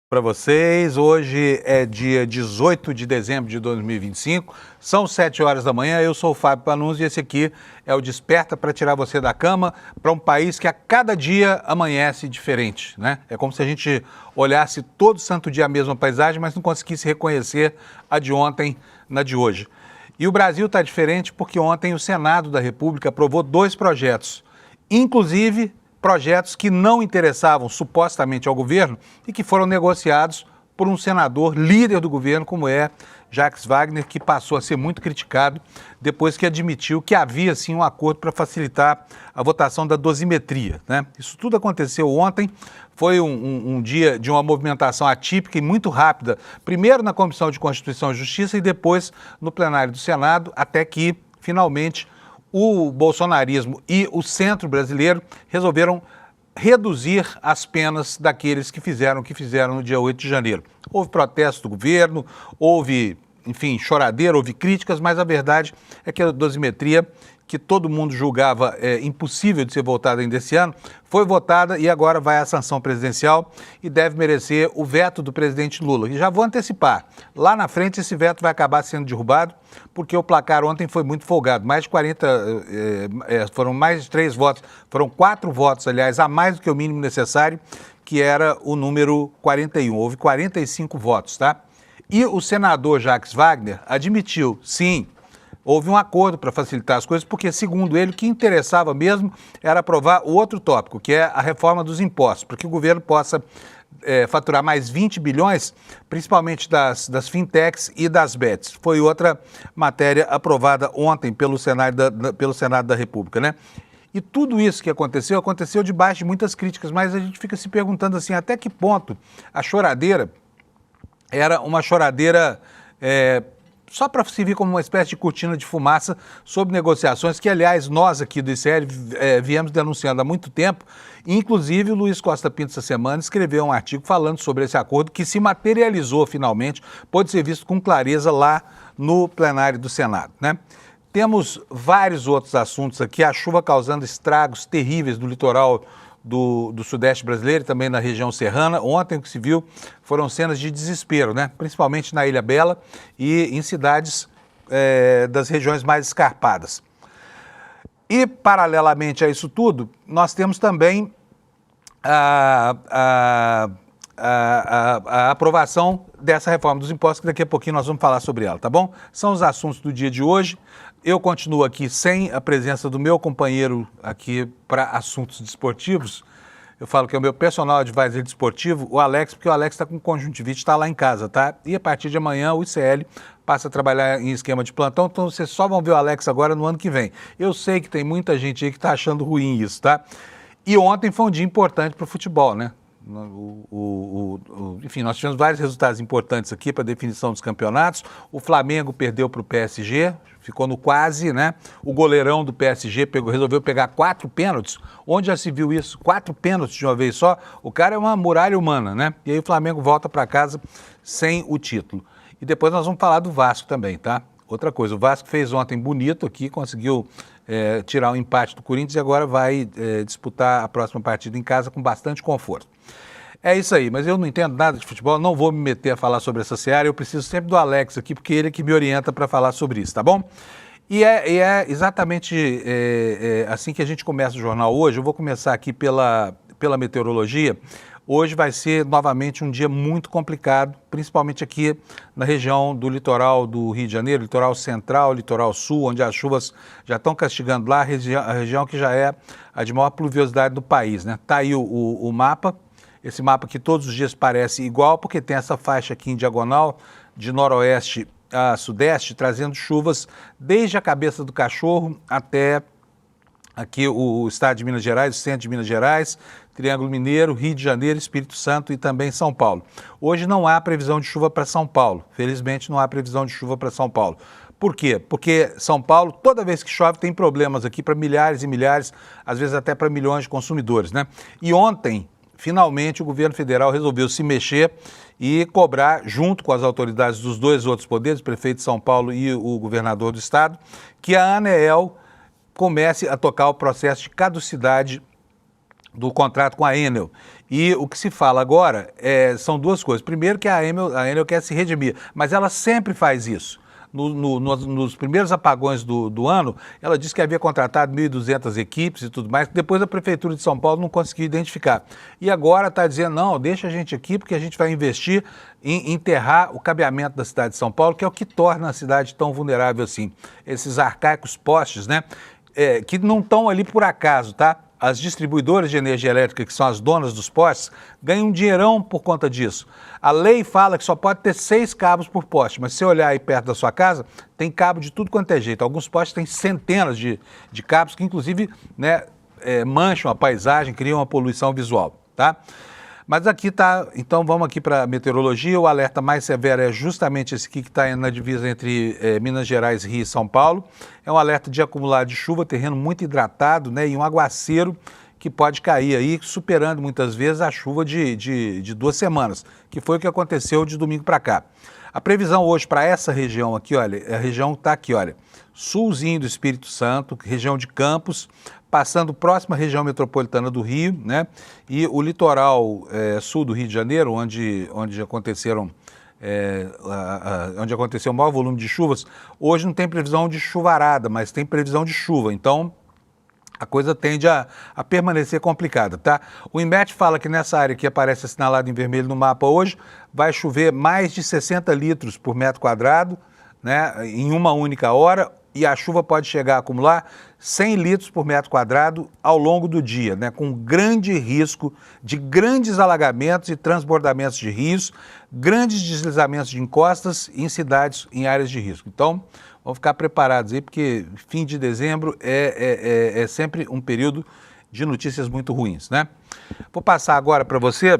Para vocês, hoje é dia 18 de dezembro de 2025, são 7 horas da manhã, eu sou o Fábio Panunzi e esse aqui é o Desperta para tirar você da cama para um país que a cada dia amanhece diferente, né? É como se a gente olhasse todo santo dia a mesma paisagem, mas não conseguisse reconhecer a de ontem na de hoje. E o Brasil está diferente porque ontem o Senado da República aprovou 2 projetos, inclusive projetos que não interessavam supostamente ao governo e que foram negociados por um senador líder do governo, como é Jacques Wagner, que passou a ser muito criticado depois que admitiu que havia sim um acordo para facilitar a votação da dosimetria, né? Isso tudo aconteceu ontem, foi um dia de uma movimentação atípica e muito rápida, primeiro na Comissão de Constituição e Justiça e depois no plenário do Senado, até que finalmente o bolsonarismo e o centro brasileiro resolveram reduzir as penas daqueles que fizeram o que fizeram no dia 8 de janeiro. Houve protesto do governo, houve, enfim, choradeira, houve críticas, mas a verdade é que a dosimetria, que todo mundo julgava impossível de ser votada ainda esse ano, foi votada e agora vai à sanção presidencial e deve merecer o veto do presidente Lula. E já vou antecipar, lá na frente esse veto vai acabar sendo derrubado, porque o placar ontem foi muito folgado, mais de 40, foram mais de 3 votos, foram 4 votos, aliás, a mais do que o mínimo necessário, que era o número 41, houve 45 votos, tá? E o senador Jacques Wagner admitiu, sim, houve um acordo para facilitar as coisas, porque, segundo ele, o que interessava mesmo era aprovar o outro tópico, que é a reforma dos impostos, para que o governo possa faturar mais 20 bilhões, principalmente das fintechs e das bets. Foi outra matéria aprovada ontem pelo Senado da República, né? E tudo isso que aconteceu debaixo de muitas críticas, mas a gente fica se perguntando assim, até que ponto a choradeira era uma choradeira só para servir como uma espécie de cortina de fumaça sobre negociações que, aliás, nós aqui do ICL viemos denunciando há muito tempo. Inclusive, o Luiz Costa Pinto, essa semana, escreveu um artigo falando sobre esse acordo que se materializou finalmente, pode ser visto com clareza lá no plenário do Senado, né? Temos vários outros assuntos aqui, a chuva causando estragos terríveis no litoral do Sudeste brasileiro e também na região serrana. Ontem o que se viu foram cenas de desespero, né? Principalmente na Ilha Bela e em cidades das regiões mais escarpadas. E, paralelamente a isso tudo, nós temos também a aprovação dessa reforma dos impostos, que daqui a pouquinho nós vamos falar sobre ela, tá bom? São os assuntos do dia de hoje. Eu continuo aqui sem a presença do meu companheiro aqui para assuntos desportivos. Eu falo que é o meu personal advisor desportivo, o Alex, porque o Alex está com conjuntivite, está lá em casa, tá? E a partir de amanhã o ICL passa a trabalhar em esquema de plantão, então vocês só vão ver o Alex agora no ano que vem. Eu sei que tem muita gente aí que está achando ruim isso, tá? E ontem foi um dia importante para o futebol, né? Enfim, nós tivemos vários resultados importantes aqui para a definição dos campeonatos. O Flamengo perdeu para o PSG, ficou no quase, né? O goleirão do PSG resolveu pegar 4 pênaltis. Onde já se viu isso? 4 pênaltis de uma vez só? O cara é uma muralha humana, né? E aí o Flamengo volta para casa sem o título. E depois nós vamos falar do Vasco também, tá? Outra coisa, o Vasco fez ontem bonito aqui, conseguiu tirar o empate do Corinthians e agora vai disputar a próxima partida em casa com bastante conforto. É isso aí, mas eu não entendo nada de futebol, não vou me meter a falar sobre essa seara, eu preciso sempre do Alex aqui, porque ele é que me orienta para falar sobre isso, tá bom? E é exatamente assim que a gente começa o jornal hoje. Eu vou começar aqui pela meteorologia. Hoje vai ser novamente um dia muito complicado, principalmente aqui na região do litoral do Rio de Janeiro, litoral central, litoral sul, onde as chuvas já estão castigando lá, a região que já é a de maior pluviosidade do país, né? Tá aí o mapa, esse mapa que todos os dias parece igual, porque tem essa faixa aqui em diagonal, de noroeste a sudeste, trazendo chuvas desde a Cabeça do Cachorro até aqui o estado de Minas Gerais, o centro de Minas Gerais, Triângulo Mineiro, Rio de Janeiro, Espírito Santo e também São Paulo. Hoje não há previsão de chuva para São Paulo, felizmente não há previsão de chuva para São Paulo. Por quê? Porque São Paulo, toda vez que chove, tem problemas aqui para milhares e milhares, às vezes até para milhões de consumidores, né? E ontem, finalmente, o governo federal resolveu se mexer e cobrar, junto com as autoridades dos 2 outros poderes, o prefeito de São Paulo e o governador do estado, que a ANEEL comece a tocar o processo de caducidade do contrato com a Enel E o que se fala agora são duas coisas. Primeiro que a Enel quer se redimir, mas ela sempre faz isso. Nos primeiros apagões do ano, ela disse que havia contratado 1.200 equipes e tudo mais, que depois a Prefeitura de São Paulo não conseguiu identificar. E agora está dizendo, não, deixa a gente aqui porque a gente vai investir em enterrar o cabeamento da cidade de São Paulo, que é o que torna a cidade tão vulnerável assim. Esses arcaicos postes, né, que não estão ali por acaso, tá? As distribuidoras de energia elétrica, que são as donas dos postes, ganham um dinheirão por conta disso. A lei fala que só pode ter 6 cabos por poste, mas se você olhar aí perto da sua casa, tem cabo de tudo quanto é jeito. Alguns postes têm centenas de cabos que, inclusive, né, mancham a paisagem, criam uma poluição visual, tá? Mas aqui tá, então vamos aqui para a meteorologia. O alerta mais severo é justamente esse aqui que está na divisa entre Minas Gerais, Rio e São Paulo. É um alerta de acumulado de chuva, terreno muito hidratado, né, e um aguaceiro que pode cair aí, superando muitas vezes a chuva de 2 semanas, que foi o que aconteceu de domingo para cá. A previsão hoje para essa região aqui, olha, a região está aqui, olha, sulzinho do Espírito Santo, região de Campos, passando próxima à região metropolitana do Rio, né? E o litoral sul do Rio de Janeiro, onde aconteceu o maior volume de chuvas, hoje não tem previsão de chuvarada, mas tem previsão de chuva, então a coisa tende a permanecer complicada, tá? O INMET fala que nessa área que aparece assinalada em vermelho no mapa hoje, vai chover mais de 60 litros por metro quadrado, né, em uma única hora, e a chuva pode chegar a acumular 100 litros por metro quadrado ao longo do dia, né, com grande risco de grandes alagamentos e transbordamentos de rios, grandes deslizamentos de encostas em cidades em áreas de risco. Então, vamos ficar preparados aí, porque fim de dezembro é sempre um período de notícias muito ruins, né? Vou passar agora para você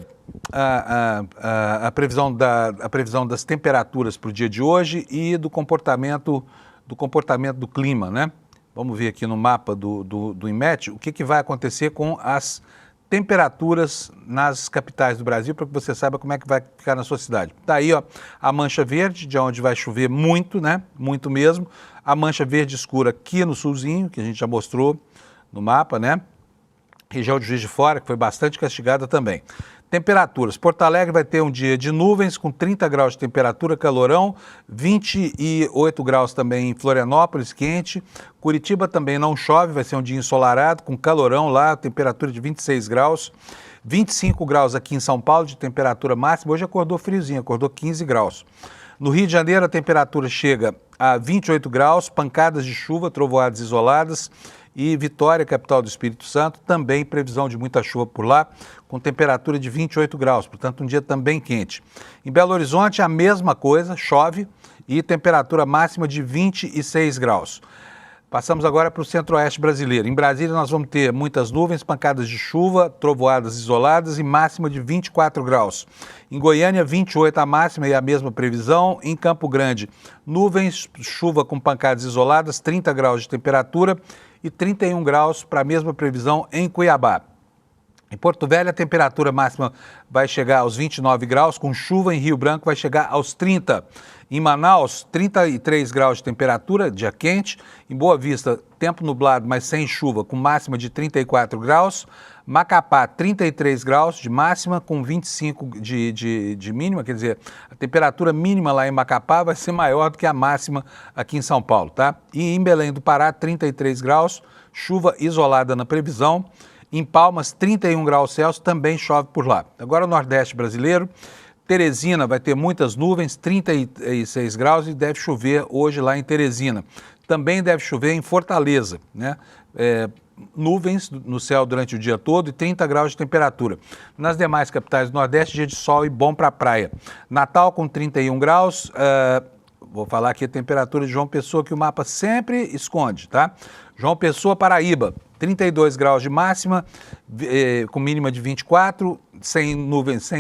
a previsão das temperaturas para o dia de hoje e do comportamento do clima, né? Vamos ver aqui no mapa do INMET o que vai acontecer com as temperaturas nas capitais do Brasil, para que você saiba como é que vai ficar na sua cidade. Tá aí, ó, a mancha verde, de onde vai chover muito, né? Muito mesmo. A mancha verde escura aqui no sulzinho, que a gente já mostrou no mapa, né? Região de Juiz de Fora, que foi bastante castigada também. Temperaturas. Porto Alegre vai ter um dia de nuvens com 30 graus de temperatura, calorão, 28 graus também em Florianópolis, quente. Curitiba também não chove, vai ser um dia ensolarado, com calorão lá, temperatura de 26 graus. 25 graus aqui em São Paulo de temperatura máxima. Hoje acordou friozinho, acordou 15 graus. No Rio de Janeiro a temperatura chega a 28 graus, pancadas de chuva, trovoadas isoladas. E Vitória, capital do Espírito Santo, também previsão de muita chuva por lá, com temperatura de 28 graus, portanto um dia também quente. Em Belo Horizonte a mesma coisa, chove e temperatura máxima de 26 graus. Passamos agora para o centro-oeste brasileiro. Em Brasília nós vamos ter muitas nuvens, pancadas de chuva, trovoadas isoladas e máxima de 24 graus. Em Goiânia, 28 a máxima e a mesma previsão. Em Campo Grande, nuvens, chuva com pancadas isoladas, 30 graus de temperatura e 31 graus para a mesma previsão em Cuiabá. Em Porto Velho, a temperatura máxima vai chegar aos 29 graus, com chuva. Em Rio Branco vai chegar aos 30. Em Manaus, 33 graus de temperatura, dia quente. Em Boa Vista, tempo nublado, mas sem chuva, com máxima de 34 graus. Macapá, 33 graus de máxima, com 25 de mínima, quer dizer, a temperatura mínima lá em Macapá vai ser maior do que a máxima aqui em São Paulo, tá? E em Belém do Pará, 33 graus, chuva isolada na previsão. Em Palmas, 31 graus Celsius, também chove por lá. Agora o Nordeste brasileiro, Teresina vai ter muitas nuvens, 36 graus e deve chover hoje lá em Teresina. Também deve chover em Fortaleza, né? Nuvens no céu durante o dia todo e 30 graus de temperatura. Nas demais capitais do Nordeste, dia de sol e bom para a praia. Natal com 31 graus, vou falar aqui a temperatura de João Pessoa, que o mapa sempre esconde, tá? João Pessoa, Paraíba, 32 graus de máxima, com mínima de 24, sem nuvens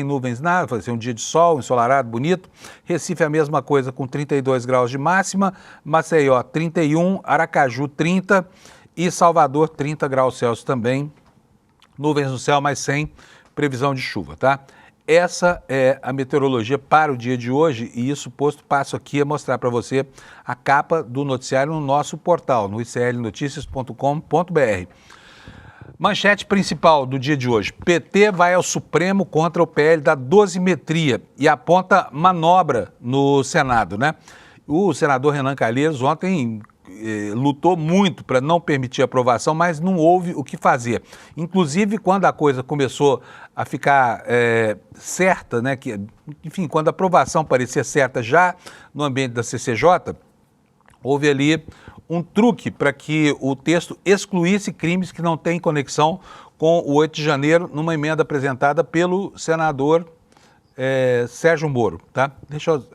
nada, vai ser um dia de sol, ensolarado, bonito. Recife a mesma coisa, com 32 graus de máxima, Maceió 31, Aracaju 30 e Salvador 30 graus Celsius também, nuvens no céu, mas sem previsão de chuva, tá? Essa é a meteorologia para o dia de hoje e isso posto, passo aqui a mostrar para você a capa do noticiário no nosso portal, no iclnoticias.com.br. Manchete principal do dia de hoje. PT vai ao Supremo contra o PL da dosimetria e aponta manobra no Senado, né? O senador Renan Calheiros ontem lutou muito para não permitir a aprovação, mas não houve o que fazer. Inclusive, quando a coisa começou a ficar certa, né? Enfim, quando a aprovação parecia certa já no ambiente da CCJ, houve ali um truque para que o texto excluísse crimes que não têm conexão com o 8 de janeiro, numa emenda apresentada pelo senador Sérgio Moro, tá?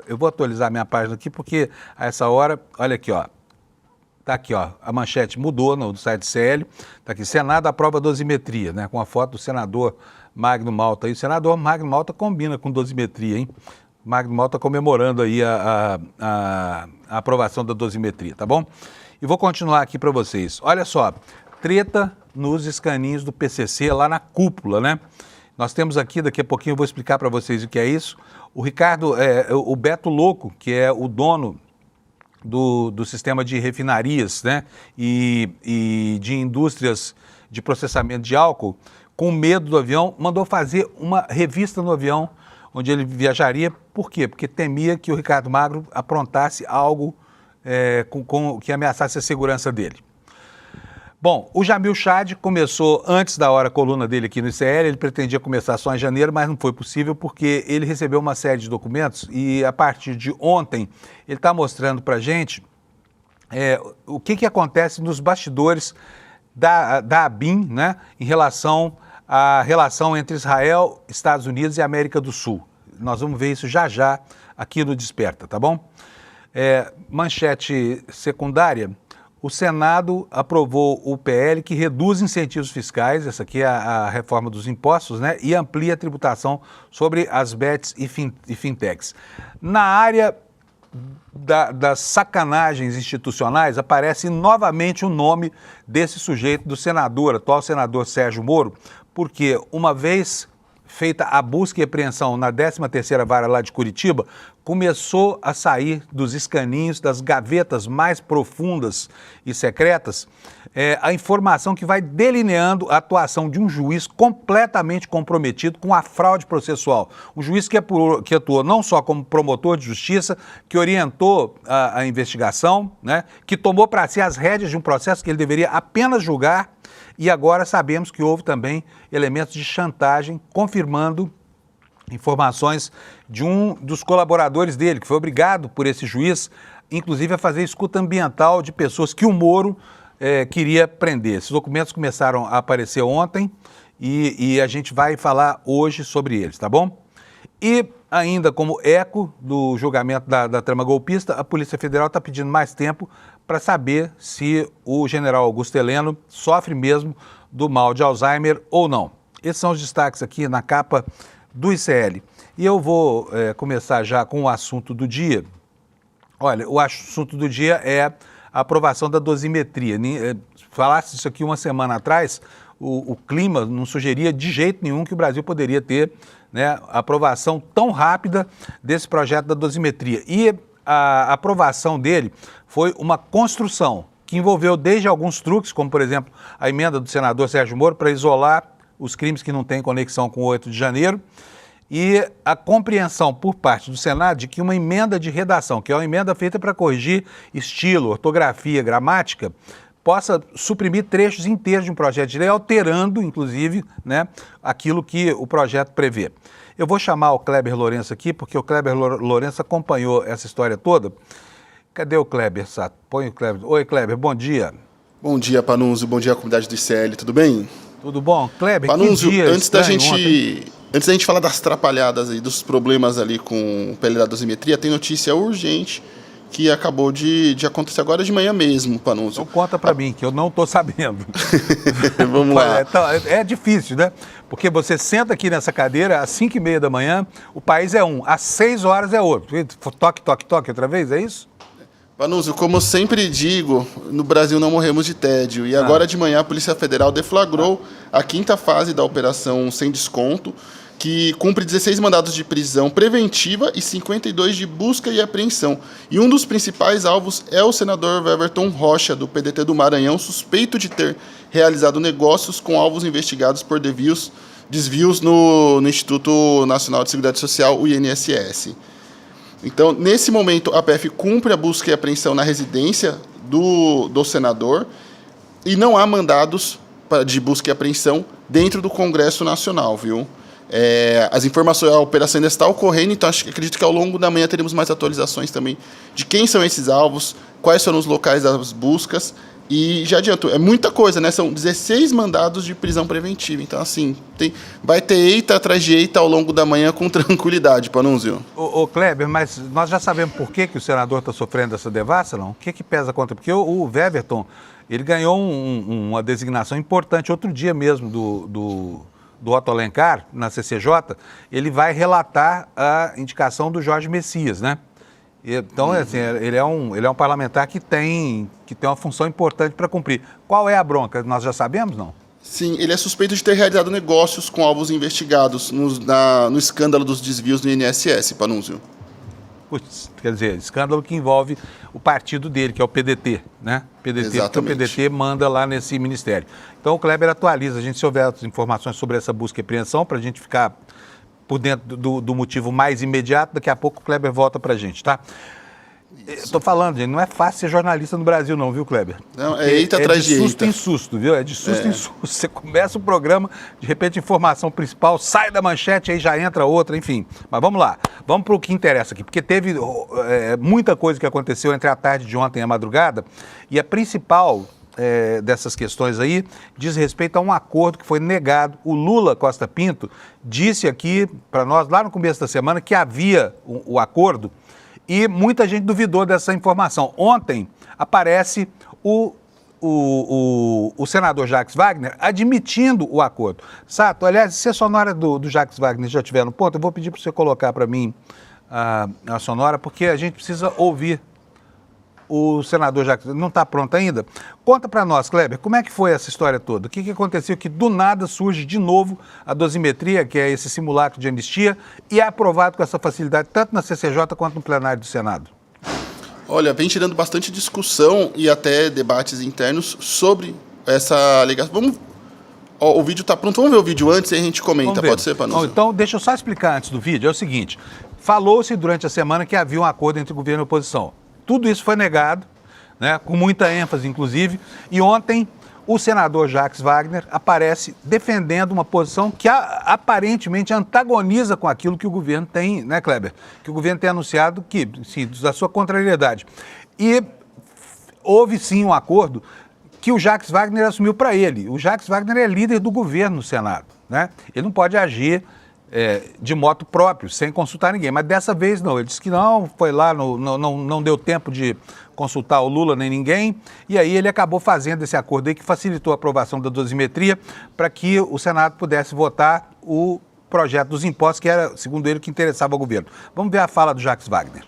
Eu vou atualizar minha página aqui, porque a essa hora, olha aqui, ó. Tá aqui, ó, a manchete mudou no site CL, tá aqui, Senado aprova dosimetria, né, com a foto do senador Magno Malta. E o senador Magno Malta combina com dosimetria, hein? Magno Malta comemorando aí a aprovação da dosimetria, tá bom? E vou continuar aqui para vocês. Olha só, treta nos escaninhos do PCC lá na cúpula, né? Nós temos aqui, daqui a pouquinho eu vou explicar para vocês o que é isso. O Ricardo, o Beto Louco, que é o dono do sistema de refinarias, né, e de indústrias de processamento de álcool, com medo do avião, mandou fazer uma revista no avião onde ele viajaria. Por quê? Porque temia que o Ricardo Magro aprontasse algo que ameaçasse a segurança dele. Bom, o Jamil Chad começou antes da hora a coluna dele aqui no ICL, ele pretendia começar só em janeiro, mas não foi possível porque ele recebeu uma série de documentos e a partir de ontem ele está mostrando para a gente o que acontece nos bastidores da ABIN, né, em relação à relação entre Israel, Estados Unidos e América do Sul. Nós vamos ver isso já já aqui no Desperta, tá bom? Manchete secundária. O Senado aprovou o PL que reduz incentivos fiscais, essa aqui é a reforma dos impostos, né? E amplia a tributação sobre as bets e fintechs. Na área das sacanagens institucionais, aparece novamente o nome desse sujeito, do senador, atual senador Sérgio Moro, porque uma vez feita a busca e apreensão na 13ª Vara lá de Curitiba, começou a sair dos escaninhos, das gavetas mais profundas e secretas, a informação que vai delineando a atuação de um juiz completamente comprometido com a fraude processual. Um juiz que atuou não só como promotor de justiça, que orientou a investigação, né, que tomou para si as rédeas de um processo que ele deveria apenas julgar. E agora sabemos que houve também elementos de chantagem, confirmando informações de um dos colaboradores dele, que foi obrigado por esse juiz, inclusive a fazer escuta ambiental de pessoas que o Moro queria prender. Esses documentos começaram a aparecer ontem e a gente vai falar hoje sobre eles, tá bom? E ainda como eco do julgamento da trama golpista, a Polícia Federal está pedindo mais tempo para saber se o general Augusto Heleno sofre mesmo do mal de Alzheimer ou não. Esses são os destaques aqui na capa do ICL. E eu vou começar já com o assunto do dia. Olha, o assunto do dia é a aprovação da dosimetria. Falasse isso aqui uma semana atrás, o clima não sugeria de jeito nenhum que o Brasil poderia ter, né, a aprovação tão rápida desse projeto da dosimetria. E a aprovação dele foi uma construção que envolveu desde alguns truques, como, por exemplo, a emenda do senador Sérgio Moro para isolar os crimes que não têm conexão com o 8 de janeiro, e a compreensão por parte do Senado de que uma emenda de redação, que é uma emenda feita para corrigir estilo, ortografia, gramática, possa suprimir trechos inteiros de um projeto de lei, alterando, inclusive, né, aquilo que o projeto prevê. Eu vou chamar o Kleber Lourenço aqui, porque o Kleber Lourenço acompanhou essa história toda. Cadê o Kleber, Sato? Põe o Kleber. Oi, Kleber, bom dia. Bom dia, Panunzio. Bom dia, comunidade do ICL. Tudo bem? Tudo bom? Kleber, Panunzio, que dia antes da ontem? gente falar das atrapalhadas aí, dos problemas ali com o PL da dosimetria, tem notícia urgente que acabou de acontecer agora de manhã mesmo, Panunzio. Então conta para mim, que eu não estou sabendo. Vamos lá. Então, é difícil, né? Porque você senta aqui nessa cadeira às 5h30 da manhã, o país é um, às 6 horas é outro. Toque, toque, toque outra vez, é isso? Panunzio, como eu sempre digo, no Brasil não morremos de tédio. E agora de manhã a Polícia Federal deflagrou a 5ª fase da Operação Sem Desconto, que cumpre 16 mandados de prisão preventiva e 52 de busca e apreensão. E um dos principais alvos é o senador Weverton Rocha, do PDT do Maranhão, suspeito de ter realizado negócios com alvos investigados por desvios no Instituto Nacional de Seguridade Social, o INSS. Então, nesse momento, a PF cumpre a busca e apreensão na residência do senador e não há mandados de busca e apreensão dentro do Congresso Nacional, viu? As informações, a operação ainda está ocorrendo, então acredito que ao longo da manhã teremos mais atualizações também de quem são esses alvos, quais foram os locais das buscas, e já adianto, é muita coisa, né? São 16 mandados de prisão preventiva, então assim, vai ter eita atrás de eita ao longo da manhã com tranquilidade, Panunzio. Ô Kleber, mas nós já sabemos por que o senador está sofrendo essa devassa, não? O que pesa contra? Porque o Weverton, ele ganhou uma designação importante outro dia mesmo do Otto Alencar, na CCJ, ele vai relatar a indicação do Jorge Messias, né? Então, assim, ele é um parlamentar que tem uma função importante para cumprir. Qual é a bronca? Nós já sabemos, não? Sim, ele é suspeito de ter realizado negócios com alvos investigados no escândalo dos desvios do INSS, Panunzio. Putz, quer dizer, escândalo que envolve o partido dele, que é o PDT, né? PDT, porque o PDT manda lá nesse ministério. Então o Kleber atualiza, a gente, se houver outras informações sobre essa busca e apreensão, para a gente ficar por dentro do motivo mais imediato, daqui a pouco o Kleber volta para a gente, tá? Estou falando, gente, não é fácil ser jornalista no Brasil não, viu, Kleber? Não, é eita atrás de eita. É de susto em susto, viu? É de susto em susto. Você começa o programa, de repente a informação principal sai da manchete, aí já entra outra, enfim. Mas vamos lá, vamos para o que interessa aqui, porque teve muita coisa que aconteceu entre a tarde de ontem e a madrugada, e a principal dessas questões aí diz respeito a um acordo que foi negado. O Lula Costa Pinto disse aqui para nós, lá no começo da semana, que havia o acordo, e muita gente duvidou dessa informação. Ontem aparece o senador Jacques Wagner admitindo o acordo. Sato, aliás, se a sonora do Jacques Wagner já estiver no ponto, eu vou pedir para você colocar para mim a sonora, porque a gente precisa ouvir o senador Jacques. Não está pronto ainda? Conta para nós, Kleber, como é que foi essa história toda? O que aconteceu que do nada surge de novo a dosimetria, que é esse simulacro de anistia, e é aprovado com essa facilidade tanto na CCJ quanto no plenário do Senado? Olha, vem tirando bastante discussão e até debates internos sobre essa alegação. O vídeo está pronto, vamos ver o vídeo antes e a gente comenta, pode ser, Panunzio? Então, deixa eu só explicar antes do vídeo, é o seguinte, falou-se durante a semana que havia um acordo entre governo e oposição. Tudo isso foi negado, né, com muita ênfase, inclusive, e ontem o senador Jacques Wagner aparece defendendo uma posição que aparentemente antagoniza com aquilo que o governo tem, né, Kleber? Que o governo tem anunciado que, sim, da sua contrariedade. E houve sim um acordo que o Jacques Wagner assumiu para ele. O Jacques Wagner é líder do governo no Senado, né? Ele não pode agir de moto próprio, sem consultar ninguém. Mas dessa vez não, ele disse que não, foi lá, não deu tempo de consultar o Lula nem ninguém, e aí ele acabou fazendo esse acordo aí que facilitou a aprovação da dosimetria para que o Senado pudesse votar o projeto dos impostos, que era, segundo ele, o que interessava ao governo. Vamos ver a fala do Jacques Wagner.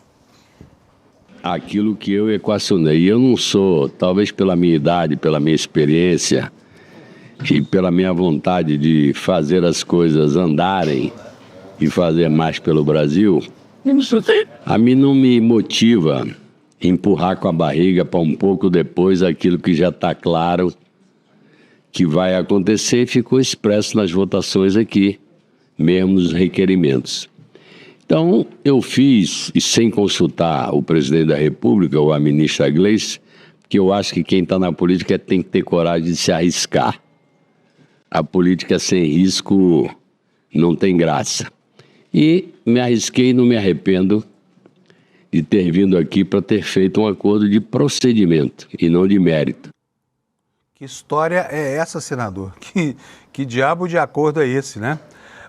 Aquilo que eu equacionei, eu não sou, talvez pela minha idade, pela minha experiência, e pela minha vontade de fazer as coisas andarem e fazer mais pelo Brasil, a mim não me motiva empurrar com a barriga para um pouco depois aquilo que já está claro que vai acontecer e ficou expresso nas votações aqui, mesmo nos requerimentos. Então, eu fiz, e sem consultar o presidente da República ou a ministra Gleice, porque eu acho que quem está na política tem que ter coragem de se arriscar. A política sem risco não tem graça. E me arrisquei e não me arrependo de ter vindo aqui para ter feito um acordo de procedimento e não de mérito. Que história é essa, senador? Que diabo de acordo é esse, né?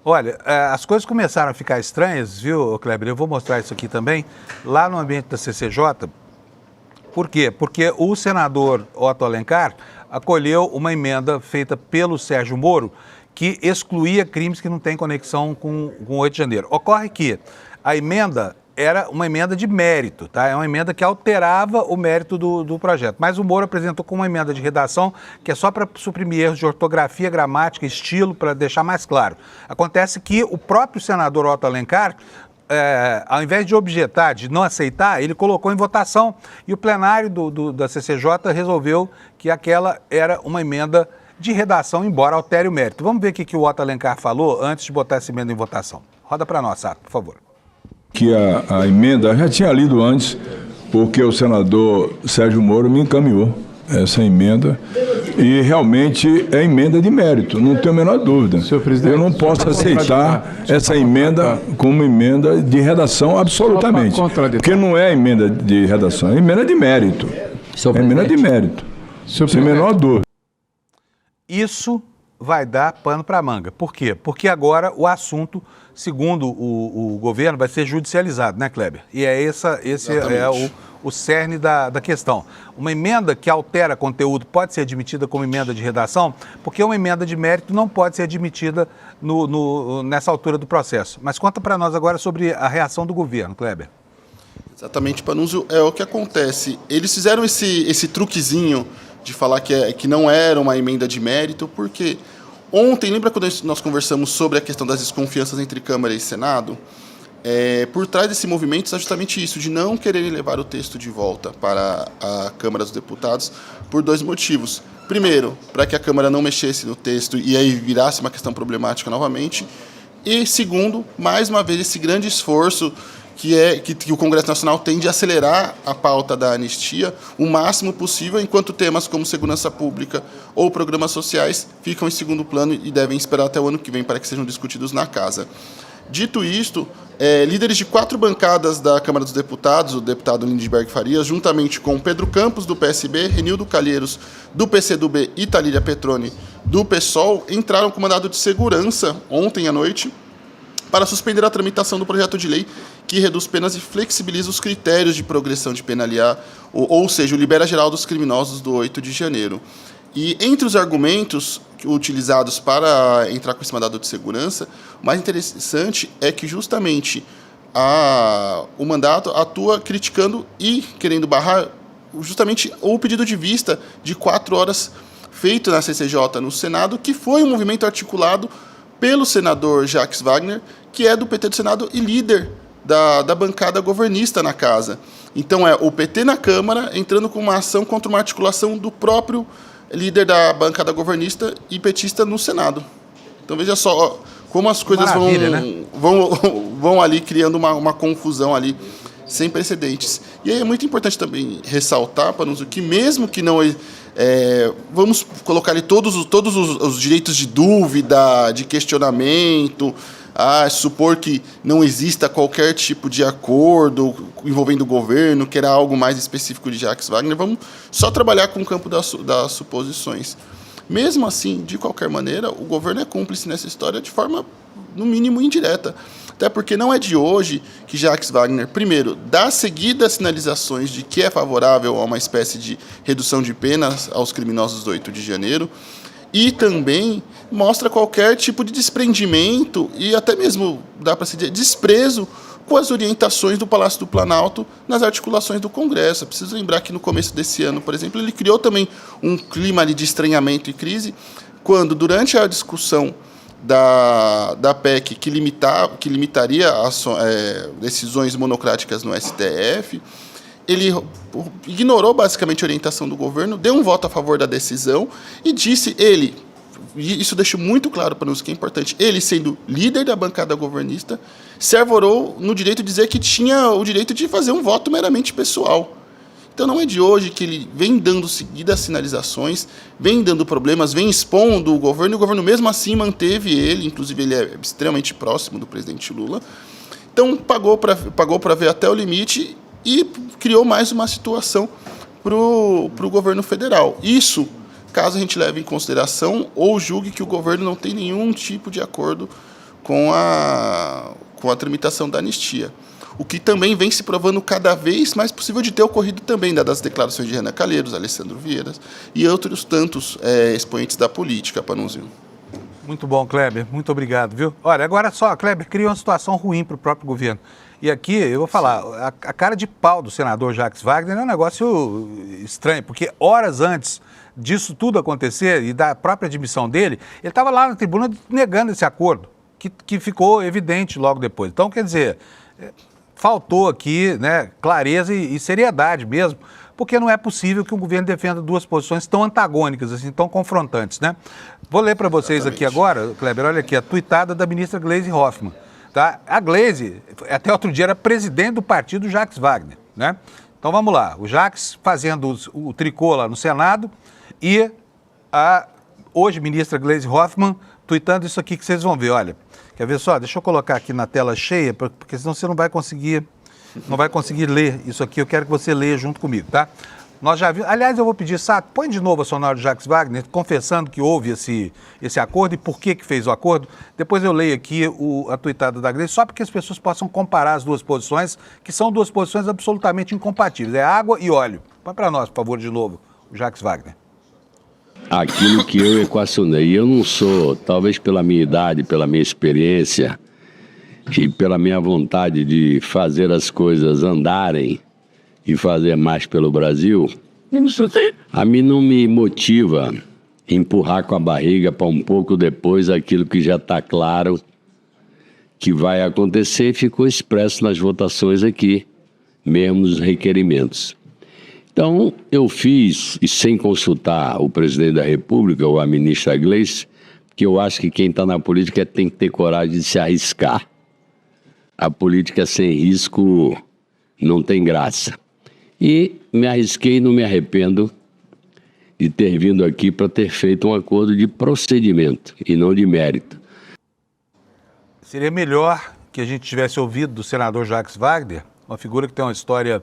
Olha, as coisas começaram a ficar estranhas, viu, Kleber? Eu vou mostrar isso aqui também, lá no ambiente da CCJ. Por quê? Porque o senador Otto Alencar acolheu uma emenda feita pelo Sérgio Moro que excluía crimes que não têm conexão com o 8 de janeiro. Ocorre que a emenda era uma emenda de mérito, tá? É uma emenda que alterava o mérito do projeto. Mas o Moro apresentou como uma emenda de redação que é só para suprimir erros de ortografia, gramática, estilo, para deixar mais claro. Acontece que o próprio senador Otto Alencar, ao invés de objetar, de não aceitar, ele colocou em votação e o plenário da CCJ resolveu que aquela era uma emenda de redação, embora altere o mérito. Vamos ver o que o Otto Alencar falou antes de botar essa emenda em votação. Roda para nós, Sato, por favor. Que a emenda, eu já tinha lido antes, porque o senador Sérgio Moro me encaminhou essa emenda e realmente é emenda de mérito, não tenho a menor dúvida. Eu não posso aceitar essa emenda como emenda de redação absolutamente, porque não é emenda de redação, é emenda de mérito. É emenda de mérito, sem a menor dúvida. Isso vai dar pano para manga. Por quê? Porque agora o assunto, segundo o governo, vai ser judicializado, né, Kleber? E esse é o cerne da questão. Uma emenda que altera conteúdo pode ser admitida como emenda de redação, porque uma emenda de mérito não pode ser admitida nessa altura do processo. Mas conta para nós agora sobre a reação do governo, Kleber. Exatamente, Panunzio, é o que acontece. Eles fizeram esse truquezinho de falar que não era uma emenda de mérito, porque ontem, lembra quando nós conversamos sobre a questão das desconfianças entre Câmara e Senado? Por trás desse movimento está justamente isso, de não querer levar o texto de volta para a Câmara dos Deputados por dois motivos. Primeiro, para que a Câmara não mexesse no texto e aí virasse uma questão problemática novamente. E segundo, mais uma vez, esse grande esforço que o Congresso Nacional tem de acelerar a pauta da anistia o máximo possível, enquanto temas como segurança pública ou programas sociais ficam em segundo plano e devem esperar até o ano que vem para que sejam discutidos na Casa. Dito isto, líderes de 4 bancadas da Câmara dos Deputados, o deputado Lindbergh Farias, juntamente com Pedro Campos, do PSB, Renildo Calheiros, do PCdoB e Talíria Petroni, do PSOL, entraram com mandado de segurança ontem à noite para suspender a tramitação do projeto de lei que reduz penas e flexibiliza os critérios de progressão de pena aliar, ou seja, o libera geral dos criminosos do 8 de janeiro. E entre os argumentos utilizados para entrar com esse mandado de segurança, o mais interessante é que justamente o mandato atua criticando e querendo barrar justamente o pedido de vista de 4 horas feito na CCJ no Senado, que foi um movimento articulado pelo senador Jacques Wagner, que é do PT do Senado e líder da bancada governista na Casa. Então é o PT na Câmara entrando com uma ação contra uma articulação do próprio líder da bancada governista e petista no Senado. Então veja só como as coisas vão ali criando uma confusão ali sem precedentes. E aí é muito importante também ressaltar, Panunzio, que mesmo que não... vamos colocar ali todos os direitos de dúvida, de questionamento, supor que não exista qualquer tipo de acordo envolvendo o governo, que era algo mais específico de Jacques Wagner, vamos só trabalhar com o campo das suposições. Mesmo assim, de qualquer maneira, o governo é cúmplice nessa história de forma, no mínimo, indireta. Até porque não é de hoje que Jacques Wagner, primeiro, dá seguidas sinalizações de que é favorável a uma espécie de redução de penas aos criminosos do 8 de janeiro, e também mostra qualquer tipo de desprendimento e até mesmo, dá para se dizer, desprezo com as orientações do Palácio do Planalto nas articulações do Congresso. Eu preciso lembrar que no começo desse ano, por exemplo, ele criou também um clima ali de estranhamento e crise, quando, durante a discussão da PEC que limitaria as decisões monocráticas no STF, ele ignorou basicamente a orientação do governo, deu um voto a favor da decisão e disse, e isso deixa muito claro para nós que é importante, ele sendo líder da bancada governista, se arvorou no direito de dizer que tinha o direito de fazer um voto meramente pessoal. Então não é de hoje que ele vem dando seguidas sinalizações, vem dando problemas, vem expondo o governo mesmo assim manteve ele, inclusive ele é extremamente próximo do presidente Lula, então pagou para ver até o limite e criou mais uma situação para o governo federal. Isso, caso a gente leve em consideração ou julgue que o governo não tem nenhum tipo de acordo com a tramitação da anistia. O que também vem se provando cada vez mais possível de ter ocorrido também, dadas as declarações de Renan Calheiros, Alessandro Vieira e outros tantos expoentes da política, Panunzio. Muito bom, Kleber. Muito obrigado, viu? Olha, agora só, Kleber, cria uma situação ruim para o próprio governo. E aqui, eu vou falar, a cara de pau do senador Jacques Wagner é um negócio estranho, porque horas antes disso tudo acontecer e da própria admissão dele, ele estava lá na tribuna negando esse acordo, que ficou evidente logo depois. Então, quer dizer, faltou aqui, né, clareza e seriedade mesmo, porque não é possível que o governo defenda duas posições tão antagônicas, assim, tão confrontantes, né? Vou ler para vocês aqui agora, Kleber, olha aqui, a tuitada da ministra Gleisi Hoffmann. Tá? A Gleisi, até outro dia, era presidente do partido Jacques Wagner, né? Então vamos lá, o Jacques fazendo o tricô lá no Senado e a hoje ministra Gleisi Hoffmann tuitando isso aqui que vocês vão ver, olha. Quer ver só? Deixa eu colocar aqui na tela cheia, porque senão você não vai conseguir ler isso aqui, eu quero que você leia junto comigo, tá? Nós já vimos, aliás, eu vou pedir, Sato, põe de novo a sonora do Jacques Wagner, confessando que houve esse acordo e por que fez o acordo. Depois eu leio aqui a tuitada da Gleisi, só para que as pessoas possam comparar as duas posições, que são duas posições absolutamente incompatíveis. É água e óleo. Põe para nós, por favor, de novo, o Jacques Wagner. Aquilo que eu equacionei, eu não sou, talvez pela minha idade, pela minha experiência e pela minha vontade de fazer as coisas andarem e fazer mais pelo Brasil, a mim não me motiva empurrar com a barriga para um pouco depois aquilo que já está claro que vai acontecer e ficou expresso nas votações aqui, mesmo nos requerimentos. Então, eu fiz, e sem consultar o presidente da República ou a ministra Gleisi, que eu acho que quem está na política tem que ter coragem de se arriscar. A política sem risco não tem graça. E me arrisquei e não me arrependo de ter vindo aqui para ter feito um acordo de procedimento e não de mérito. Seria melhor que a gente tivesse ouvido do senador Jacques Wagner, uma figura que tem uma história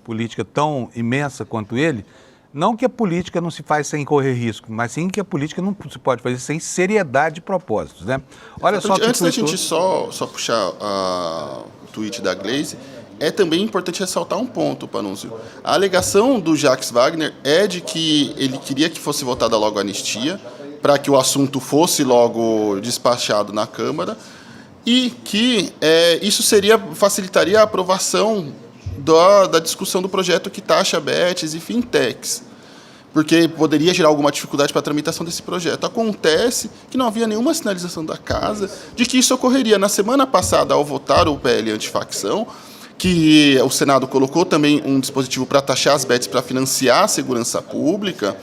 política tão imensa quanto ele, não que a política não se faz sem correr risco, mas sim que a política não se pode fazer sem seriedade de propósitos, né? Olha só antes da gente só puxar o tweet da Gleisi, é também importante ressaltar um ponto, Panunzio. A alegação do Jacques Wagner é de que ele queria que fosse votada logo a anistia, para que o assunto fosse logo despachado na Câmara, e que isso facilitaria a aprovação da discussão do projeto que taxa bets e fintechs, porque poderia gerar alguma dificuldade para a tramitação desse projeto. Acontece que não havia nenhuma sinalização da Casa de que isso ocorreria. Na semana passada, ao votar o PL antifacção, que o Senado colocou também um dispositivo para taxar as bets para financiar a segurança pública,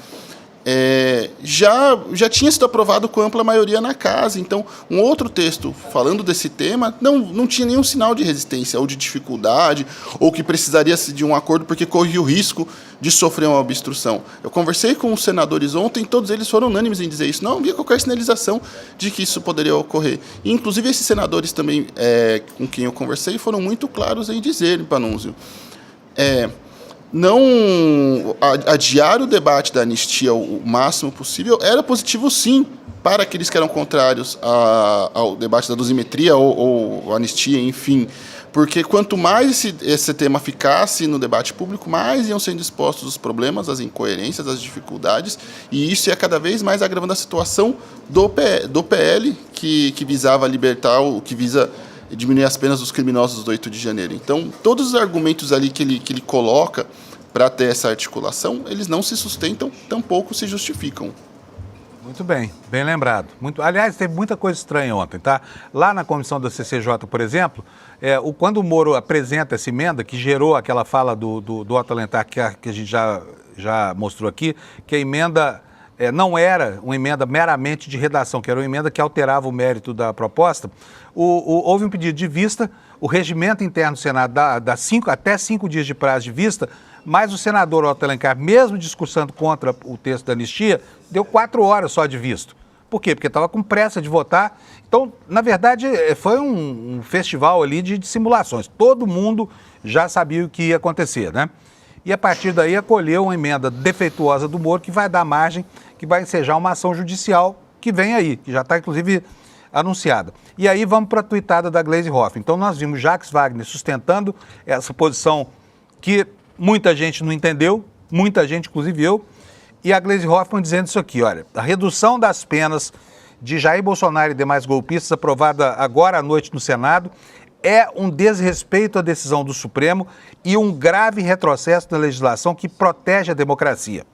já tinha sido aprovado com ampla maioria na Casa. Então, um outro texto falando desse tema não tinha nenhum sinal de resistência ou de dificuldade, ou que precisaria de um acordo porque corria o risco de sofrer uma obstrução. Eu conversei com os senadores ontem, todos eles foram unânimes em dizer isso. Não havia qualquer sinalização de que isso poderia ocorrer. E, inclusive, esses senadores também, com quem eu conversei, foram muito claros em dizer, Panunzio, não adiar o debate da anistia o máximo possível era positivo, sim, para aqueles que eram contrários ao debate da dosimetria ou anistia, enfim. Porque quanto mais esse tema ficasse no debate público, mais iam sendo expostos os problemas, as incoerências, as dificuldades, e isso ia cada vez mais agravando a situação do PL, que visava libertar, que visa diminuir as penas dos criminosos do 8 de janeiro. Então, todos os argumentos ali que ele coloca para ter essa articulação, eles não se sustentam, tampouco se justificam. Muito bem, bem lembrado. Aliás, teve muita coisa estranha ontem, tá? Lá na comissão da CCJ, por exemplo, quando o Moro apresenta essa emenda, que gerou aquela fala do Otto Alencar, que a gente já mostrou aqui, que a emenda não era uma emenda meramente de redação, que era uma emenda que alterava o mérito da proposta, houve um pedido de vista, o regimento interno do Senado dá até 5 dias de prazo de vista, mas o senador Otto Alencar, mesmo discursando contra o texto da anistia, deu 4 horas só de visto. Por quê? Porque estava com pressa de votar. Então, na verdade, foi um festival ali de simulações. Todo mundo já sabia o que ia acontecer, né? E a partir daí acolheu uma emenda defeituosa do Moro que vai dar margem, que vai ensejar uma ação judicial que vem aí, que já está, inclusive, anunciada. E aí vamos para a tuitada da Gleisi Hoffmann. Então nós vimos Jacques Wagner sustentando essa posição que muita gente não entendeu, muita gente, inclusive eu, e a Gleisi Hoffmann dizendo isso aqui, olha, a redução das penas de Jair Bolsonaro e demais golpistas aprovada agora à noite no Senado é um desrespeito à decisão do Supremo e um grave retrocesso na legislação que protege a democracia.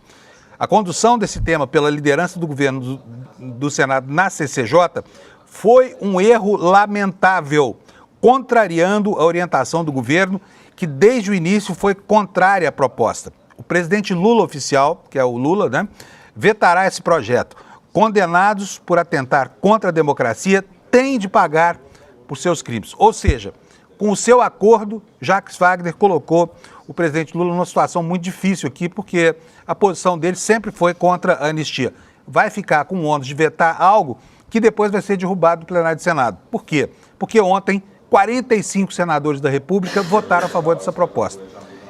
A condução desse tema pela liderança do governo do Senado na CCJ foi um erro lamentável, contrariando a orientação do governo, que desde o início foi contrária à proposta. O presidente Lula oficial, que é o Lula, né, vetará esse projeto. Condenados por atentar contra a democracia têm de pagar por seus crimes. Ou seja, com o seu acordo, Jacques Wagner colocou o presidente Lula numa situação muito difícil aqui, porque a posição dele sempre foi contra a anistia. Vai ficar com o ônus de vetar algo que depois vai ser derrubado do plenário do Senado. Por quê? Porque ontem 45 senadores da República votaram a favor dessa proposta.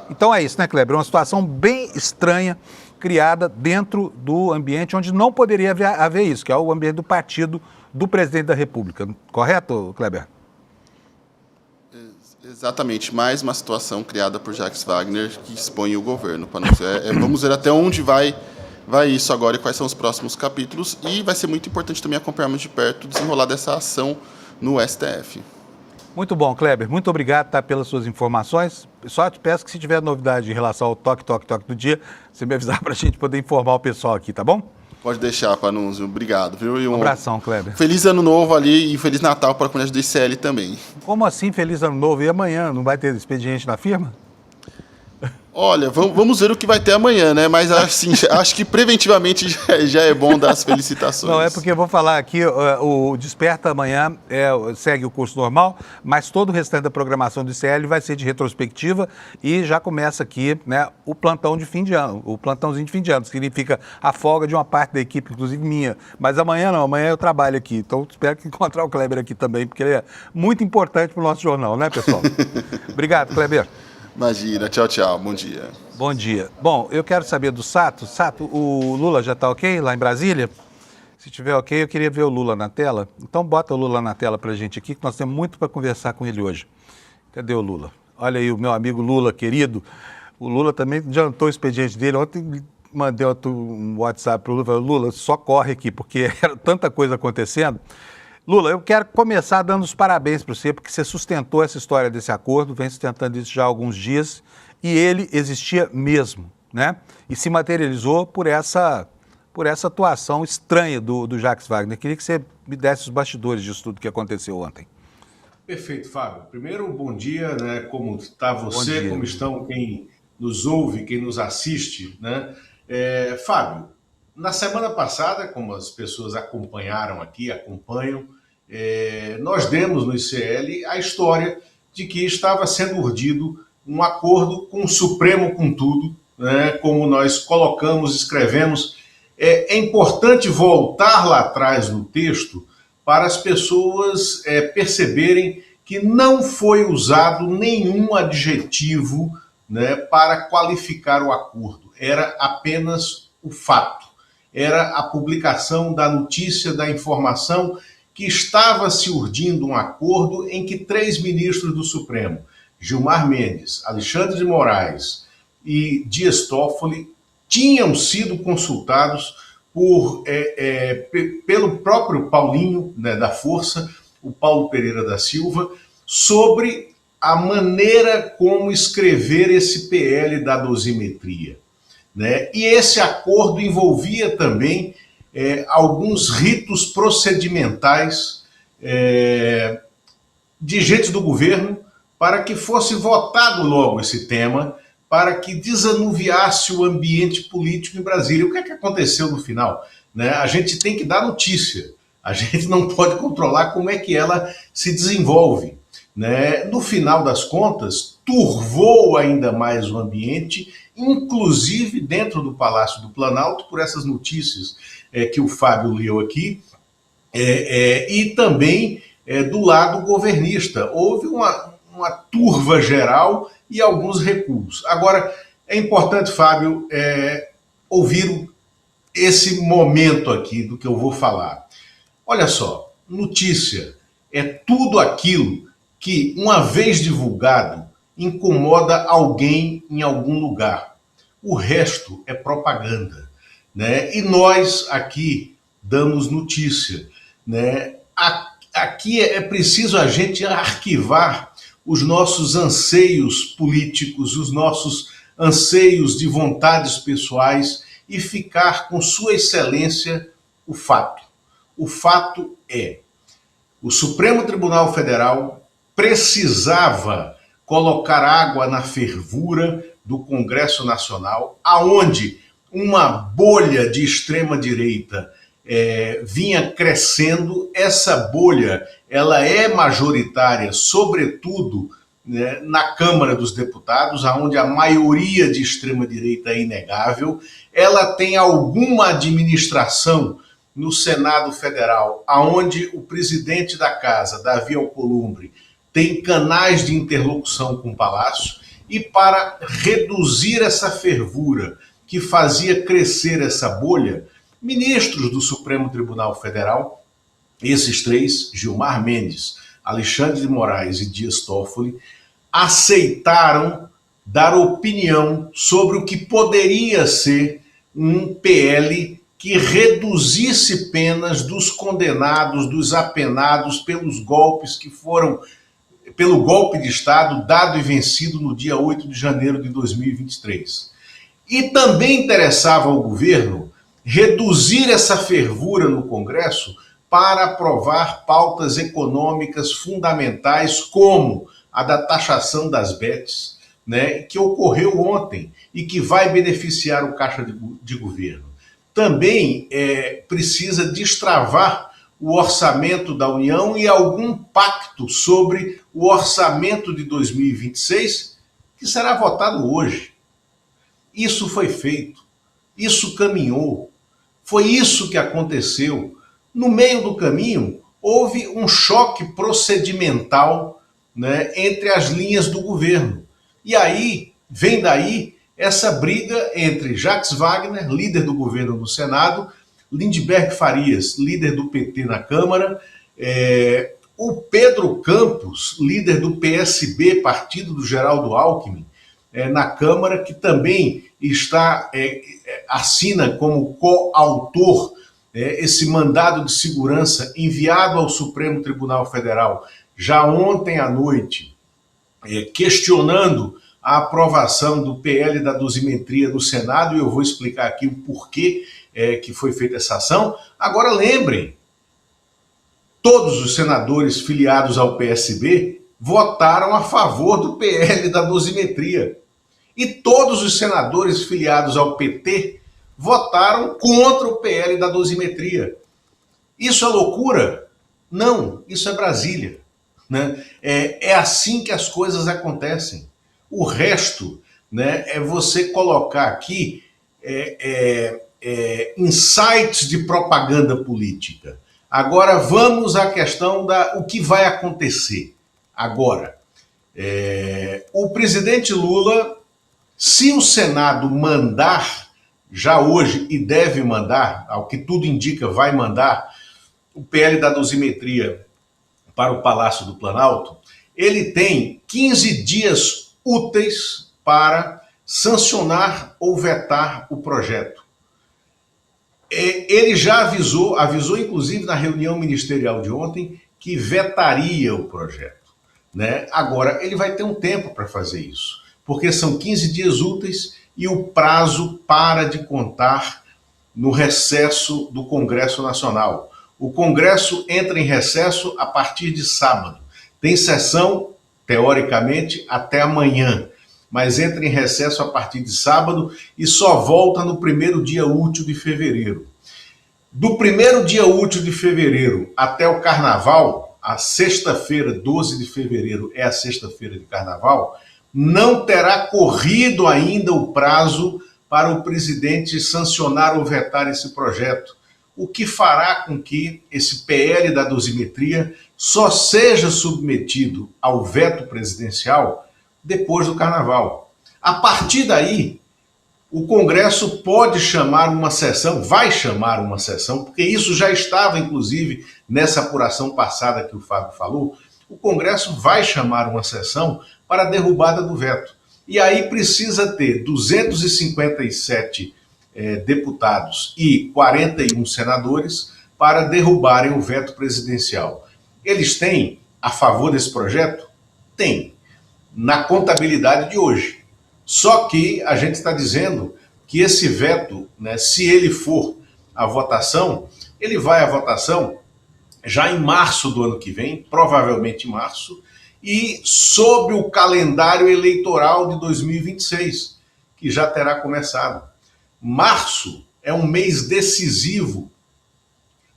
Então é isso, né, Kleber? Uma situação bem estranha criada dentro do ambiente onde não poderia haver isso, que é o ambiente do partido do presidente da República. Correto, Kleber? Exatamente, mais uma situação criada por Jacques Wagner que expõe o governo. Vamos ver até onde vai isso agora e quais são os próximos capítulos. E vai ser muito importante também acompanharmos de perto o desenrolar dessa ação no STF. Muito bom, Kleber. Muito obrigado, tá, pelas suas informações. Só te peço que, se tiver novidade em relação ao toque do dia, você me avisar para a gente poder informar o pessoal aqui, tá bom? Pode deixar, Panunzio. Obrigado, viu? E Um abração, Kleber. Feliz Ano Novo ali e Feliz Natal para a comunidade do ICL também. Como assim, Feliz Ano Novo? E amanhã não vai ter expediente na firma? Olha, vamos ver o que vai ter amanhã, né? Mas assim, acho que preventivamente já é bom dar as felicitações. Não, é porque eu vou falar aqui, o Desperta amanhã segue o curso normal, mas todo o restante da programação do ICL vai ser de retrospectiva e já começa aqui, né, o plantão de fim de ano, o plantãozinho de fim de ano, significa a folga de uma parte da equipe, inclusive minha. Mas amanhã não, amanhã eu trabalho aqui, então espero que encontrar o Kleber aqui também, porque ele é muito importante para o nosso jornal, né, pessoal? Obrigado, Kleber. Imagina, tchau, tchau, bom dia. Bom dia. Bom, eu quero saber do Sato. Sato, o Lula já está ok lá em Brasília? Se tiver ok, eu queria ver o Lula na tela. Então bota o Lula na tela para a gente aqui, que nós temos muito para conversar com ele hoje. Cadê o Lula? Olha aí o meu amigo Lula, querido. O Lula também adiantou o expediente dele. Ontem mandei um WhatsApp para o Lula, falei, Lula, só corre aqui, porque era tanta coisa acontecendo. Lula, eu quero começar dando os parabéns para você, porque você sustentou essa história desse acordo, vem sustentando isso já há alguns dias, e ele existia mesmo, né? E se materializou por essa atuação estranha do Jacques Wagner. Queria que você me desse os bastidores disso tudo que aconteceu ontem. Perfeito, Fábio. Primeiro, bom dia, né? Como está você, como estão quem nos ouve, quem nos assiste, né? Fábio, na semana passada, como as pessoas acompanharam aqui, acompanham, nós demos no ICL a história de que estava sendo urdido um acordo com o Supremo com tudo, né, como nós colocamos, escrevemos. É importante voltar lá atrás no texto para as pessoas perceberem que não foi usado nenhum adjetivo, né, para qualificar o acordo. Era apenas o fato. Era a publicação da notícia, da informação que estava se urdindo um acordo em que 3 ministros do Supremo, Gilmar Mendes, Alexandre de Moraes e Dias Toffoli, tinham sido consultados pelo próprio Paulinho, né, da Força, o Paulo Pereira da Silva, sobre a maneira como escrever esse PL da dosimetria. Né? E esse acordo envolvia também alguns ritos procedimentais de gente do governo para que fosse votado logo esse tema, para que desanuviasse o ambiente político em Brasília. O que é que aconteceu no final? Né? A gente tem que dar notícia, a gente não pode controlar como é que ela se desenvolve. Né? No final das contas, turvou ainda mais o ambiente, inclusive dentro do Palácio do Planalto, por essas notícias que o Fábio leu aqui, e também do lado governista. Houve uma turva geral e alguns recuos. Agora, é importante, Fábio, ouvir esse momento aqui do que eu vou falar. Olha só, notícia é tudo aquilo que, uma vez divulgado, incomoda alguém em algum lugar. O resto é propaganda, né? E nós aqui damos notícia, né? Aqui é preciso a gente arquivar os nossos anseios políticos, os nossos anseios de vontades pessoais e ficar com Sua Excelência o fato. O fato é, o Supremo Tribunal Federal precisava colocar água na fervura do Congresso Nacional, aonde uma bolha de extrema-direita vinha crescendo. Essa bolha ela é majoritária, sobretudo, né, na Câmara dos Deputados, onde a maioria de extrema-direita é inegável. Ela tem alguma administração no Senado Federal, onde o presidente da Casa, Davi Alcolumbre, tem canais de interlocução com o Palácio, e para reduzir essa fervura que fazia crescer essa bolha, ministros do Supremo Tribunal Federal, esses três, Gilmar Mendes, Alexandre de Moraes e Dias Toffoli, aceitaram dar opinião sobre o que poderia ser um PL que reduzisse penas dos condenados, dos apenados pelos golpes que foram, pelo golpe de Estado dado e vencido no dia 8 de janeiro de 2023. E também interessava ao governo reduzir essa fervura no Congresso para aprovar pautas econômicas fundamentais, como a da taxação das bets, né, que ocorreu ontem e que vai beneficiar o Caixa de Governo. Também precisa destravar o orçamento da União e algum pacto sobre o orçamento de 2026, que será votado hoje. Isso foi feito, isso caminhou, foi isso que aconteceu. No meio do caminho, houve um choque procedimental, né, entre as linhas do governo. E aí, vem daí essa briga entre Jacques Wagner, líder do governo no Senado, Lindbergh Farias, líder do PT na Câmara, o Pedro Campos, líder do PSB, partido do Geraldo Alckmin, na Câmara, que também assina como coautor esse mandado de segurança enviado ao Supremo Tribunal Federal já ontem à noite, questionando a aprovação do PL da dosimetria no Senado, e eu vou explicar aqui o porquê que foi feita essa ação. Agora lembrem, todos os senadores filiados ao PSB votaram a favor do PL da dosimetria. E todos os senadores filiados ao PT votaram contra o PL da dosimetria. Isso é loucura? Não, isso é Brasília, né? É assim que as coisas acontecem. O resto, né, é você colocar aqui insights de propaganda política. Agora vamos à questão o que vai acontecer agora. O presidente Lula, se o Senado mandar, já hoje, e deve mandar, ao que tudo indica, vai mandar o PL da dosimetria para o Palácio do Planalto, ele tem 15 dias úteis para sancionar ou vetar o projeto. Ele já avisou inclusive na reunião ministerial de ontem, que vetaria o projeto, né? Agora, ele vai ter um tempo para fazer isso, porque são 15 dias úteis e o prazo para de contar no recesso do Congresso Nacional. O Congresso entra em recesso a partir de sábado. Tem sessão, teoricamente, até amanhã, mas entra em recesso a partir de sábado e só volta no primeiro dia útil de fevereiro. Do primeiro dia útil de fevereiro até o Carnaval, a sexta-feira, 12 de fevereiro, é a sexta-feira de Carnaval, não terá corrido ainda o prazo para o presidente sancionar ou vetar esse projeto, o que fará com que esse PL da dosimetria só seja submetido ao veto presidencial depois do Carnaval. A partir daí, o Congresso pode chamar uma sessão, vai chamar uma sessão, porque isso já estava, inclusive, nessa apuração passada que o Fábio falou. O Congresso vai chamar uma sessão para a derrubada do veto. E aí precisa ter 257 deputados e 41 senadores para derrubarem o veto presidencial. Eles têm a favor desse projeto? Tem. na contabilidade de hoje. Só que a gente está dizendo que esse veto, né, se ele for à votação, ele vai à votação já em março do ano que vem, provavelmente em março, e sob o calendário eleitoral de 2026, que já terá começado. Março é um mês decisivo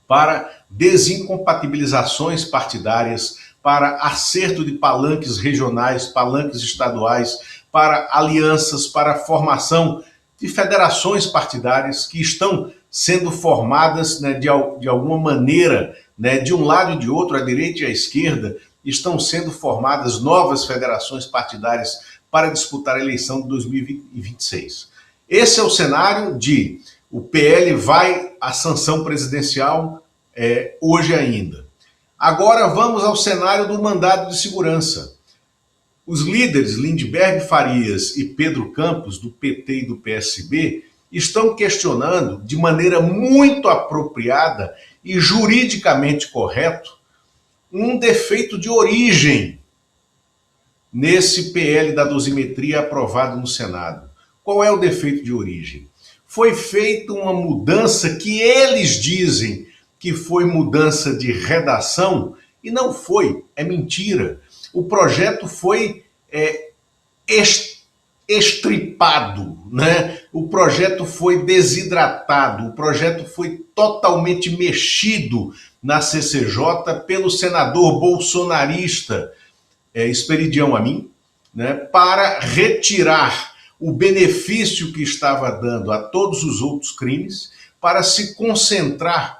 para desincompatibilizações partidárias, para acerto de palanques regionais, palanques estaduais, para alianças, para a formação de federações partidárias que estão sendo formadas, né, de alguma maneira, né, de um lado e de outro, à direita e à esquerda, estão sendo formadas novas federações partidárias para disputar a eleição de 2026. Esse é o cenário de o PL vai à sanção presidencial hoje ainda. Agora vamos ao cenário do mandado de segurança. Os líderes Lindbergh Farias e Pedro Campos, do PT e do PSB, estão questionando de maneira muito apropriada e juridicamente correto um defeito de origem nesse PL da dosimetria aprovado no Senado. Qual é o defeito de origem? Foi feita uma mudança que eles dizem que foi mudança de redação e não foi, é mentira. O projeto foi estripado, né? O projeto foi desidratado, o projeto foi totalmente mexido na CCJ pelo senador bolsonarista Esperidião Amin, né, para retirar o benefício que estava dando a todos os outros crimes, para se concentrar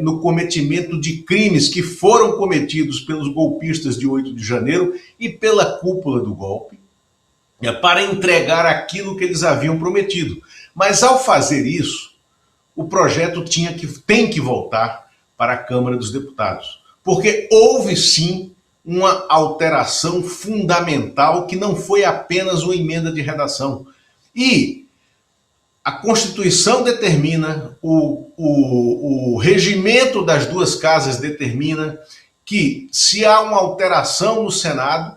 no cometimento de crimes que foram cometidos pelos golpistas de 8 de janeiro e pela cúpula do golpe, para entregar aquilo que eles haviam prometido. Mas ao fazer isso, o projeto tem que voltar para a Câmara dos Deputados, porque houve sim uma alteração fundamental que não foi apenas uma emenda de redação. E a Constituição determina, o regimento das duas casas determina que se há uma alteração no Senado,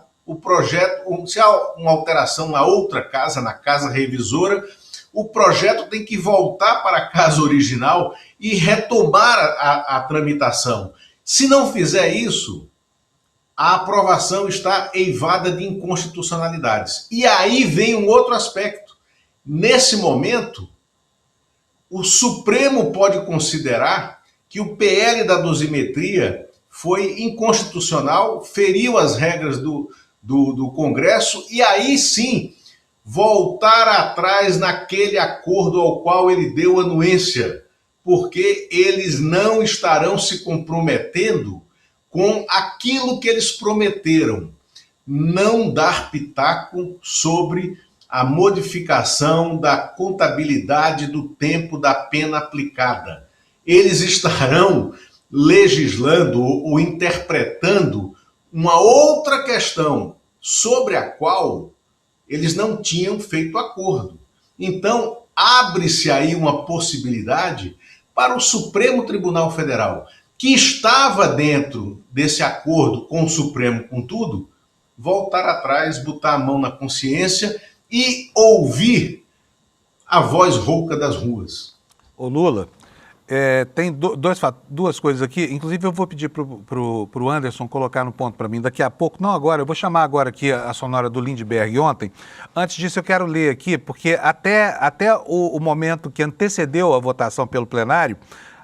se há uma alteração na outra casa, na casa revisora, o projeto tem que voltar para a casa original e retomar a tramitação. Se não fizer isso, a aprovação está eivada de inconstitucionalidades. E aí vem um outro aspecto. Nesse momento, o Supremo pode considerar que o PL da dosimetria foi inconstitucional, feriu as regras do Congresso, e aí sim voltar atrás naquele acordo ao qual ele deu anuência, porque eles não estarão se comprometendo com aquilo que eles prometeram, não dar pitaco sobre a modificação da contabilidade do tempo da pena aplicada. Eles estarão legislando ou interpretando uma outra questão sobre a qual eles não tinham feito acordo. Então, abre-se aí uma possibilidade para o Supremo Tribunal Federal, que estava dentro desse acordo com o Supremo, com tudo, voltar atrás, botar a mão na consciência e ouvir a voz rouca das ruas. Ô Lula, tem duas coisas aqui, inclusive eu vou pedir para o Anderson colocar no ponto para mim daqui a pouco, não agora, eu vou chamar agora aqui a sonora do Lindbergh ontem. Antes disso eu quero ler aqui, porque até o momento que antecedeu a votação pelo plenário,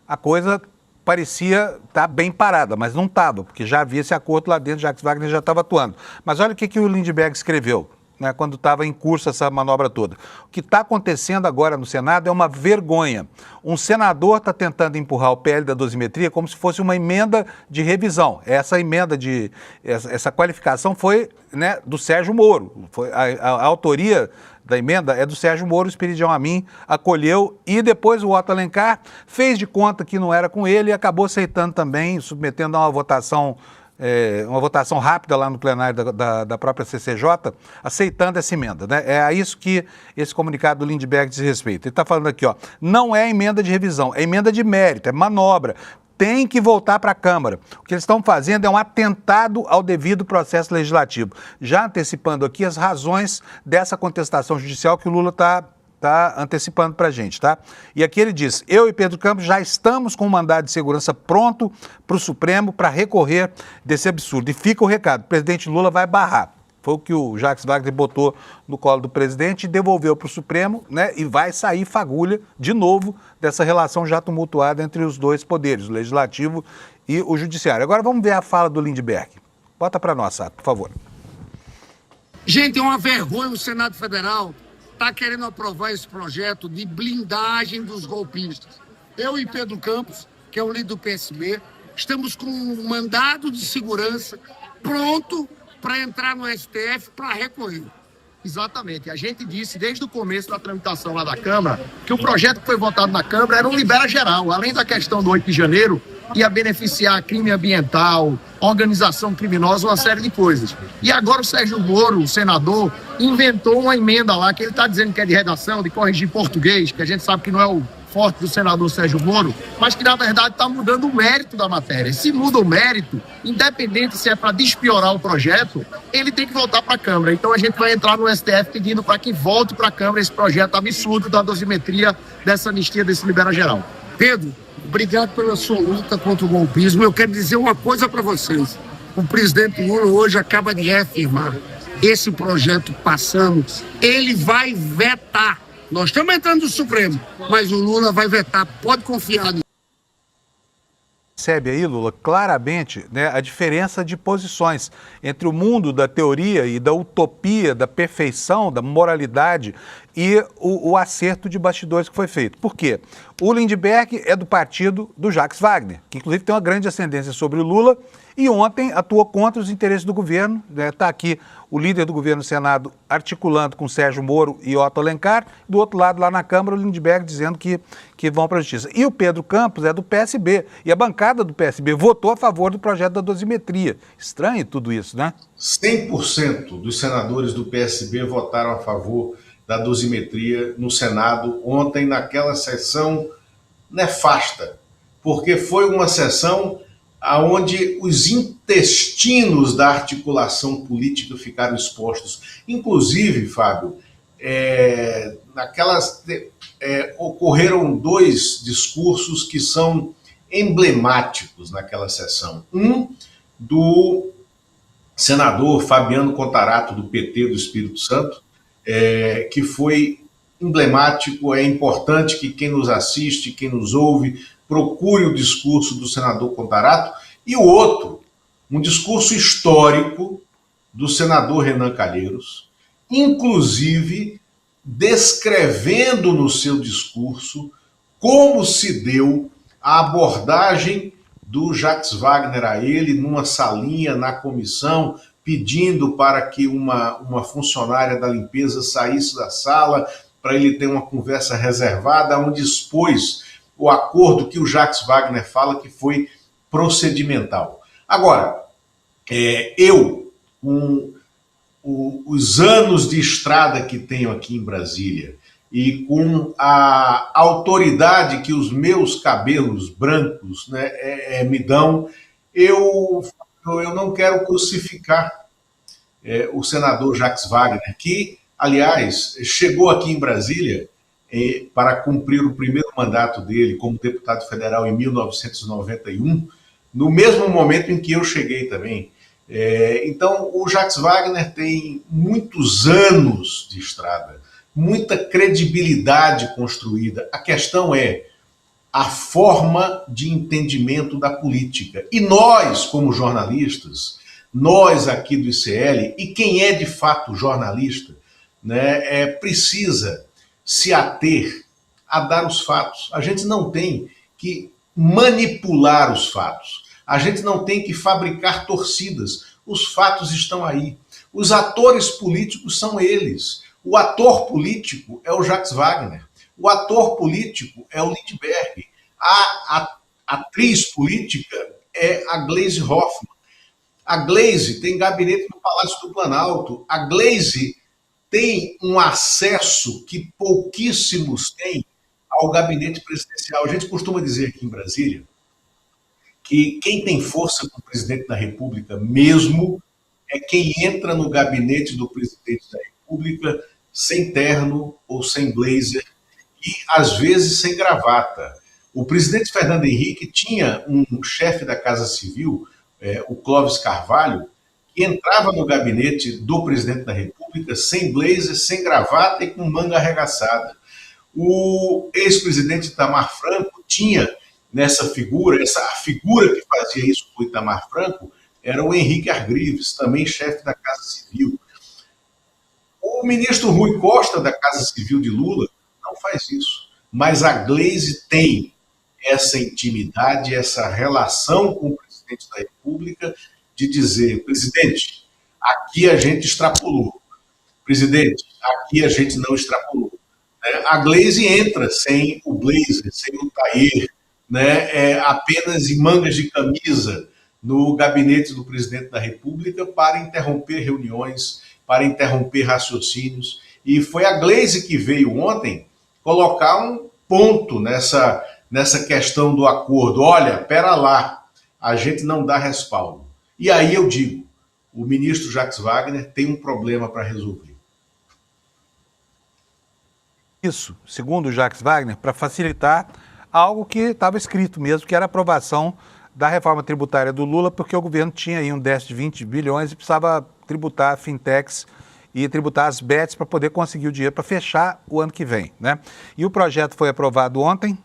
a coisa parecia estar bem parada, mas não estava, porque já havia esse acordo lá dentro, Jacques Wagner já estava atuando. Mas olha o que o Lindbergh escreveu, né, quando estava em curso essa manobra toda. O que está acontecendo agora no Senado é uma vergonha. Um senador está tentando empurrar o PL da dosimetria como se fosse uma emenda de revisão. Essa qualificação foi, né, do Sérgio Moro. A autoria da emenda é do Sérgio Moro, o Esperidião Amin acolheu e depois o Otto Alencar fez de conta que não era com ele e acabou aceitando também, submetendo a uma votação rápida lá no plenário da própria CCJ, aceitando essa emenda, né? É a isso que esse comunicado do Lindbergh diz respeito. Ele está falando aqui, ó, não é emenda de revisão, é emenda de mérito, é manobra. tem que voltar para a Câmara. O que eles estão fazendo é um atentado ao devido processo legislativo. Já antecipando aqui as razões dessa contestação judicial que o Lula está antecipando para a gente, tá? E aqui ele diz, eu e Pedro Campos já estamos com um mandado de segurança pronto para o Supremo para recorrer desse absurdo. E fica o recado, o presidente Lula vai barrar. Foi o que o Jacques Wagner botou no colo do presidente e devolveu para o Supremo, né? E vai sair fagulha de novo dessa relação já tumultuada entre os dois poderes, o Legislativo e o Judiciário. Agora vamos ver a fala do Lindbergh. Bota para nós, Sato, por favor. Gente, é uma vergonha o Senado Federal está querendo aprovar esse projeto de blindagem dos golpistas. Eu e Pedro Campos, que é o líder do PSB, estamos com um mandado de segurança pronto para entrar no STF para recorrer. Exatamente. A gente disse desde o começo da tramitação lá da Câmara que o projeto que foi votado na Câmara era um libera geral. Além da questão do 8 de janeiro, ia beneficiar crime ambiental, organização criminosa, uma série de coisas. E agora o Sérgio Moro, o senador, inventou uma emenda lá que ele está dizendo que é de redação, de corrigir português, que a gente sabe que não é o forte do senador Sérgio Moro, mas que na verdade está mudando o mérito da matéria. Se muda o mérito, independente se é para despiorar o projeto, ele tem que voltar para a Câmara. Então a gente vai entrar no STF pedindo para que volte para a Câmara esse projeto absurdo da dosimetria, dessa anistia, desse libera geral. Pedro, obrigado pela sua luta contra o golpismo. Eu quero dizer uma coisa para vocês. O presidente Lula hoje acaba de reafirmar esse projeto passando, ele vai vetar. Nós estamos entrando no Supremo, mas o Lula vai vetar, pode confiar nisso. Percebe aí, Lula, claramente, né, a diferença de posições entre o mundo da teoria e da utopia, da perfeição, da moralidade e o acerto de bastidores que foi feito. Por quê? O Lindbergh é do partido do Jacques Wagner, que inclusive tem uma grande ascendência sobre o Lula e ontem atuou contra os interesses do governo. Está aqui o líder do governo no Senado articulando com Sérgio Moro e Otto Alencar, do outro lado, lá na Câmara, o Lindbergh dizendo que vão para a Justiça. E o Pedro Campos é do PSB, e a bancada do PSB votou a favor do projeto da dosimetria. Estranho tudo isso, né? 100% dos senadores do PSB votaram a favor da dosimetria no Senado ontem, naquela sessão nefasta, porque foi uma sessão onde os intestinos da articulação política ficaram expostos. Inclusive, Fábio, ocorreram dois discursos que são emblemáticos naquela sessão. Um do senador Fabiano Contarato, do PT do Espírito Santo, que foi emblemático. É importante que quem nos assiste, quem nos ouve, procure o discurso do senador Contarato. E o outro, um discurso histórico do senador Renan Calheiros, inclusive descrevendo no seu discurso como se deu a abordagem do Jacques Wagner a ele numa salinha na comissão, pedindo para que uma funcionária da limpeza saísse da sala para ele ter uma conversa reservada, onde expôs o acordo que o Jacques Wagner fala que foi procedimental. Agora, eu, com os anos de estrada que tenho aqui em Brasília e com a autoridade que os meus cabelos brancos, né, me dão, eu não quero crucificar o senador Jacques Wagner, que, aliás, chegou aqui em Brasília para cumprir o primeiro mandato dele como deputado federal em 1991, no mesmo momento em que eu cheguei também. Então, o Jacques Wagner tem muitos anos de estrada, muita credibilidade construída. A questão é a forma de entendimento da política. E nós, como jornalistas, nós aqui do ICL, e quem é de fato jornalista, né, precisa se ater a dar os fatos. A gente não tem que manipular os fatos. A gente não tem que fabricar torcidas. Os fatos estão aí. Os atores políticos são eles. O ator político é o Jacques Wagner. O ator político é o Lindbergh. A atriz política é a Gleisi Hoffmann. A Gleisi tem gabinete no Palácio do Planalto. A Gleisi tem um acesso que pouquíssimos têm ao gabinete presidencial. A gente costuma dizer aqui em Brasília que quem tem força com o presidente da República mesmo é quem entra no gabinete do presidente da República sem terno ou sem blazer e, às vezes, sem gravata. O presidente Fernando Henrique tinha um chefe da Casa Civil, o Clóvis Carvalho, que entrava no gabinete do presidente da República sem blazer, sem gravata e com manga arregaçada. O ex-presidente Itamar Franco tinha nessa figura, a figura que fazia isso com o Itamar Franco era o Henrique Argrives, também chefe da Casa Civil. O ministro Rui Costa, da Casa Civil de Lula, não faz isso. Mas a Gleisi tem essa intimidade, essa relação com o presidente da República de dizer, presidente, aqui a gente extrapolou. Presidente, aqui a gente não extrapolou. A Gleisi entra sem o blazer, sem o tailleur, apenas em mangas de camisa no gabinete do presidente da República para interromper reuniões, para interromper raciocínios. E foi a Gleisi que veio ontem colocar um ponto nessa questão do acordo. Olha, pera lá, a gente não dá respaldo. E aí eu digo, o ministro Jacques Wagner tem um problema para resolver. Isso, segundo o Jacques Wagner, para facilitar algo que estava escrito mesmo, que era a aprovação da reforma tributária do Lula, porque o governo tinha aí um déficit de 20 bilhões e precisava tributar fintechs e tributar as bets para poder conseguir o dinheiro para fechar o ano que vem, né? E o projeto foi aprovado ontem,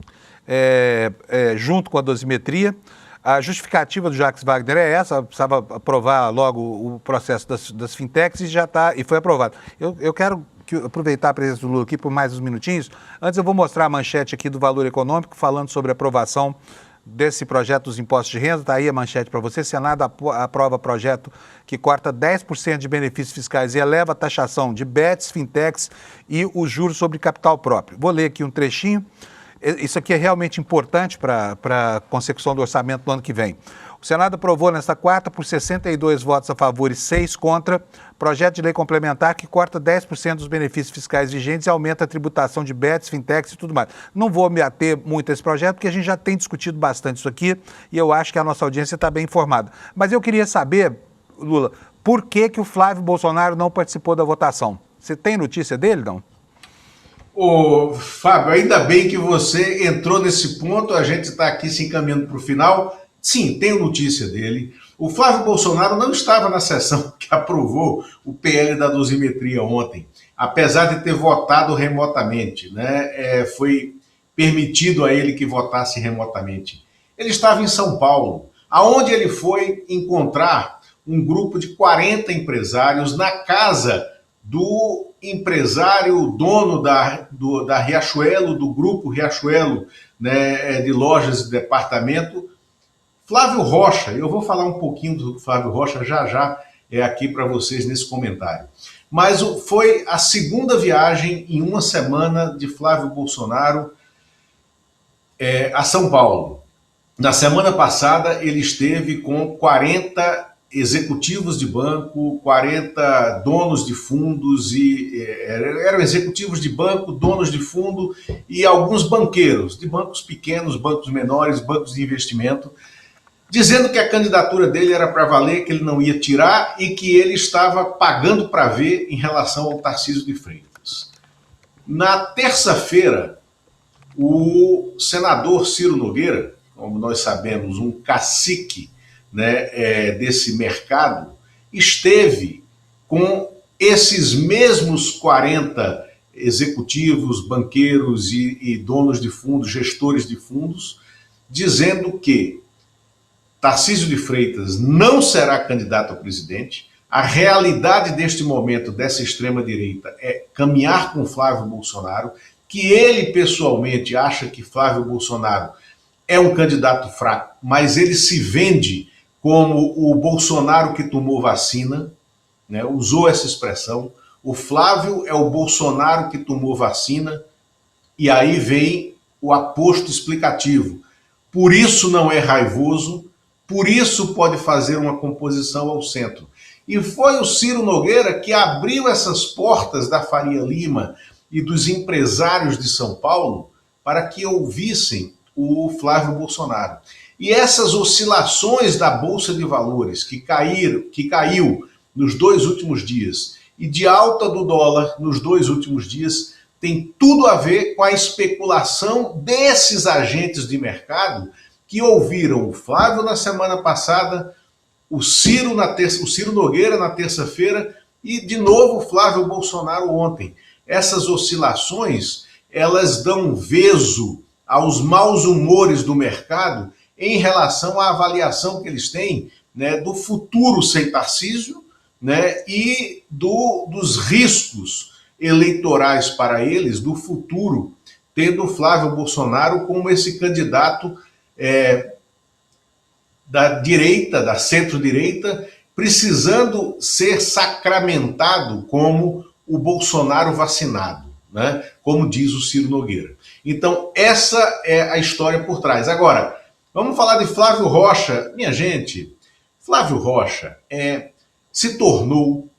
junto com a dosimetria. A justificativa do Jacques Wagner é essa, precisava aprovar logo o processo das fintechs e foi aprovado. Eu quero aproveitar a presença do Lula aqui por mais uns minutinhos. Antes eu vou mostrar a manchete aqui do Valor Econômico, falando sobre a aprovação desse projeto dos impostos de renda. Está aí a manchete para você. Senado aprova projeto que corta 10% de benefícios fiscais e eleva a taxação de bets, fintechs e os juros sobre capital próprio. Vou ler aqui um trechinho. Isso aqui é realmente importante para a consecução do orçamento do ano que vem. O Senado aprovou nesta quarta, por 62 votos a favor e 6 contra, projeto de lei complementar que corta 10% dos benefícios fiscais vigentes e aumenta a tributação de bets, fintechs e tudo mais. Não vou me ater muito a esse projeto, porque a gente já tem discutido bastante isso aqui e eu acho que a nossa audiência está bem informada. Mas eu queria saber, Lula, por que o Flávio Bolsonaro não participou da votação? Você tem notícia dele, não? Ô, Fábio, ainda bem que você entrou nesse ponto, a gente está aqui se encaminhando para o final. Sim, tenho notícia dele. O Flávio Bolsonaro não estava na sessão que aprovou o PL da dosimetria ontem, apesar de ter votado remotamente, né? Foi permitido a ele que votasse remotamente. Ele estava em São Paulo, aonde ele foi encontrar um grupo de 40 empresários na casa do empresário dono da Riachuelo, do grupo Riachuelo, né, de lojas de departamento, Flávio Rocha. Eu vou falar um pouquinho do Flávio Rocha já aqui para vocês nesse comentário. Mas foi a segunda viagem em uma semana de Flávio Bolsonaro a São Paulo. Na semana passada ele esteve com 40 executivos de banco, 40 donos de fundos, eram executivos de banco, donos de fundo e alguns banqueiros, de bancos pequenos, bancos menores, bancos de investimento, dizendo que a candidatura dele era para valer, que ele não ia tirar e que ele estava pagando para ver em relação ao Tarcísio de Freitas. Na terça-feira, o senador Ciro Nogueira, como nós sabemos, um cacique, né, desse mercado, esteve com esses mesmos 40 executivos, banqueiros e donos de fundos, gestores de fundos, dizendo que Tarcísio de Freitas não será candidato a presidente. A realidade deste momento dessa extrema-direita é caminhar com Flávio Bolsonaro, que ele pessoalmente acha que Flávio Bolsonaro é um candidato fraco, mas ele se vende como o Bolsonaro que tomou vacina, né, usou essa expressão. O Flávio é o Bolsonaro que tomou vacina, e aí vem o aposto explicativo. Por isso não é raivoso, por isso pode fazer uma composição ao centro. E foi o Ciro Nogueira que abriu essas portas da Faria Lima e dos empresários de São Paulo para que ouvissem o Flávio Bolsonaro. E essas oscilações da Bolsa de Valores que caiu nos 2 últimos dias e de alta do dólar nos 2 últimos dias tem tudo a ver com a especulação desses agentes de mercado que ouviram o Flávio na semana passada, o Ciro Nogueira na terça-feira e de novo o Flávio Bolsonaro ontem. Essas oscilações, elas dão vezo aos maus humores do mercado em relação à avaliação que eles têm, né, do futuro sem Tarcísio, né, e dos riscos eleitorais para eles, do futuro, tendo Flávio Bolsonaro como esse candidato da direita, da centro-direita, precisando ser sacramentado como o Bolsonaro vacinado, né, como diz o Ciro Nogueira. Então, essa é a história por trás. Agora, vamos falar de Flávio Rocha. Minha gente, Flávio Rocha se tornou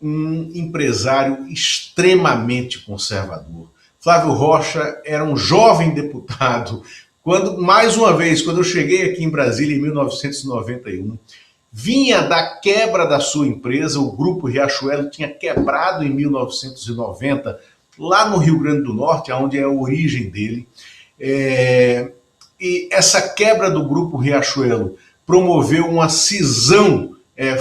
um empresário extremamente conservador. Flávio Rocha era um jovem deputado. Mais uma vez, quando eu cheguei aqui em Brasília em 1991, vinha da quebra da sua empresa, o Grupo Riachuelo tinha quebrado em 1990, lá no Rio Grande do Norte, onde é a origem dele. E essa quebra do Grupo Riachuelo promoveu uma cisão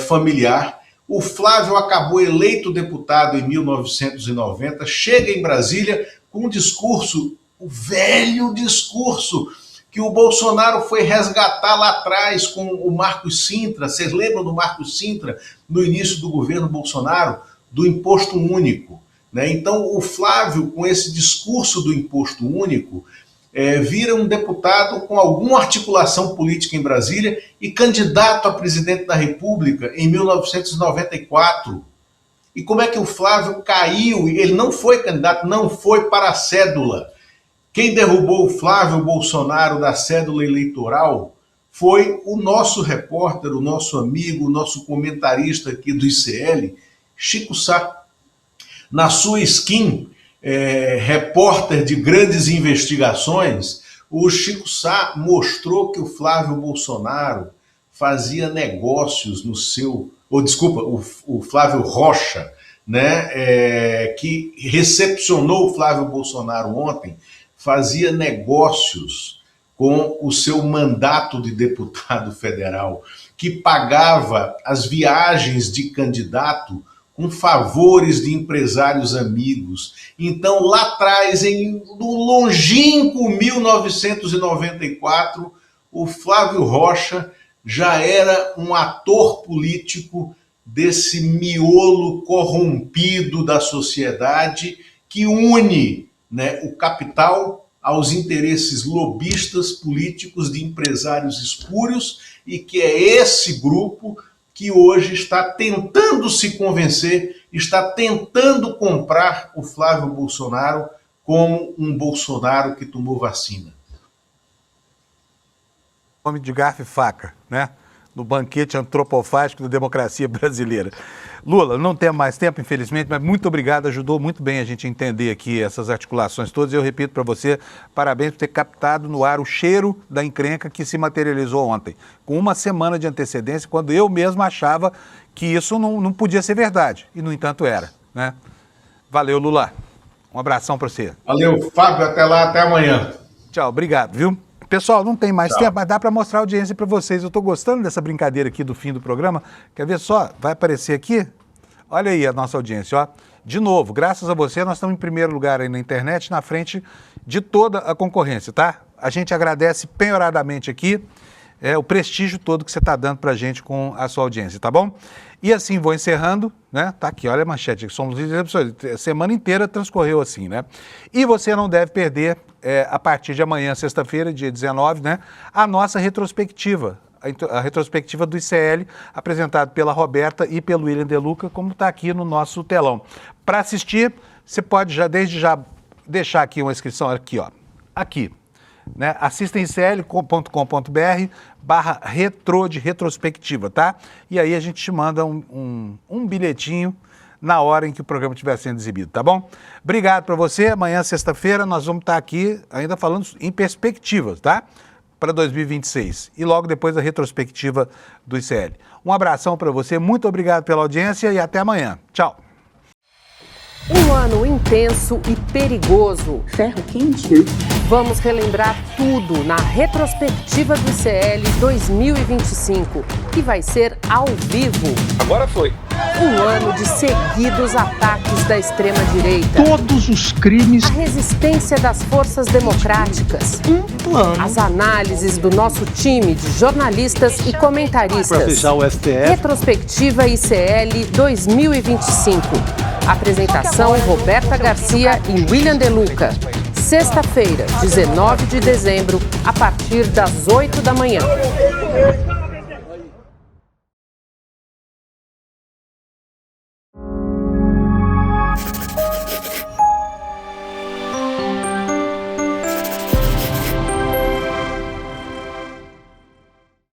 familiar. O Flávio acabou eleito deputado em 1990, chega em Brasília com um discurso, o velho discurso, que o Bolsonaro foi resgatar lá atrás com o Marcos Cintra. Vocês lembram do Marcos Cintra, no início do governo Bolsonaro, do imposto único, né? Então, o Flávio, com esse discurso do imposto único, vira um deputado com alguma articulação política em Brasília e candidato a presidente da República em 1994. E como é que o Flávio caiu? Ele não foi candidato, não foi para a cédula. Quem derrubou o Flávio Bolsonaro da cédula eleitoral foi o nosso repórter, o nosso amigo, o nosso comentarista aqui do ICL, Chico Sá. Na sua skin, repórter de grandes investigações, o Chico Sá mostrou que o Flávio Bolsonaro fazia negócios no seu... o Flávio Rocha, né, que recepcionou o Flávio Bolsonaro ontem, fazia negócios com o seu mandato de deputado federal, que pagava as viagens de candidato com favores de empresários amigos. Então, lá atrás, no longínquo 1994, o Flávio Rocha já era um ator político desse miolo corrompido da sociedade que une, né, o capital aos interesses lobistas políticos de empresários espúrios, e que é esse grupo que hoje está tentando se convencer, está tentando comprar o Flávio Bolsonaro como um Bolsonaro que tomou vacina. Nome de garfo e faca, né? No banquete antropofágico da democracia brasileira. Lula, não temos mais tempo, infelizmente, mas muito obrigado, ajudou muito bem a gente a entender aqui essas articulações todas. Eu repito para você, parabéns por ter captado no ar o cheiro da encrenca que se materializou ontem, com uma semana de antecedência, quando eu mesmo achava que isso não podia ser verdade, e no entanto era, né? Valeu, Lula. Um abração para você. Valeu, Fábio, até lá, até amanhã. Tchau, obrigado, viu? Pessoal, não tem mais tempo, mas dá para mostrar a audiência para vocês. Eu estou gostando dessa brincadeira aqui do fim do programa. Quer ver só? Vai aparecer aqui? Olha aí a nossa audiência, ó. De novo, graças a você, nós estamos em primeiro lugar aí na internet, na frente de toda a concorrência, tá? A gente agradece penhoradamente aqui o prestígio todo que você está dando para a gente com a sua audiência, tá bom? E assim, vou encerrando, né? Tá aqui, olha a manchete, somos líderes, a semana inteira transcorreu assim, né? E você não deve perder, a partir de amanhã, sexta-feira, dia 19, né? A nossa retrospectiva, a retrospectiva do ICL, apresentado pela Roberta e pelo William De Luca, como está aqui no nosso telão. Para assistir, você pode desde já deixar aqui uma inscrição, aqui, ó, aqui. Né? Assista em icl.com.br/retro de retrospectiva, tá? E aí a gente te manda um bilhetinho na hora em que o programa estiver sendo exibido, tá bom? Obrigado para você. Amanhã, sexta-feira, nós vamos estar aqui ainda falando em perspectivas, tá? para 2026 e logo depois a retrospectiva do ICL. Um abração para você, muito obrigado pela audiência e até amanhã. Tchau. Um ano intenso e perigoso. Ferro quente. Vamos relembrar tudo na retrospectiva do ICL 2025, que vai ser ao vivo. Agora foi. Um ano de seguidos ataques da extrema-direita. Todos os crimes. A resistência das forças democráticas. Um plano. As análises do nosso time de jornalistas e comentaristas. Para fechar o STF. Retrospectiva ICL 2025. Apresentação Roberta Garcia e William De Luca. Sexta-feira, 19 de dezembro, a partir das 8 da manhã.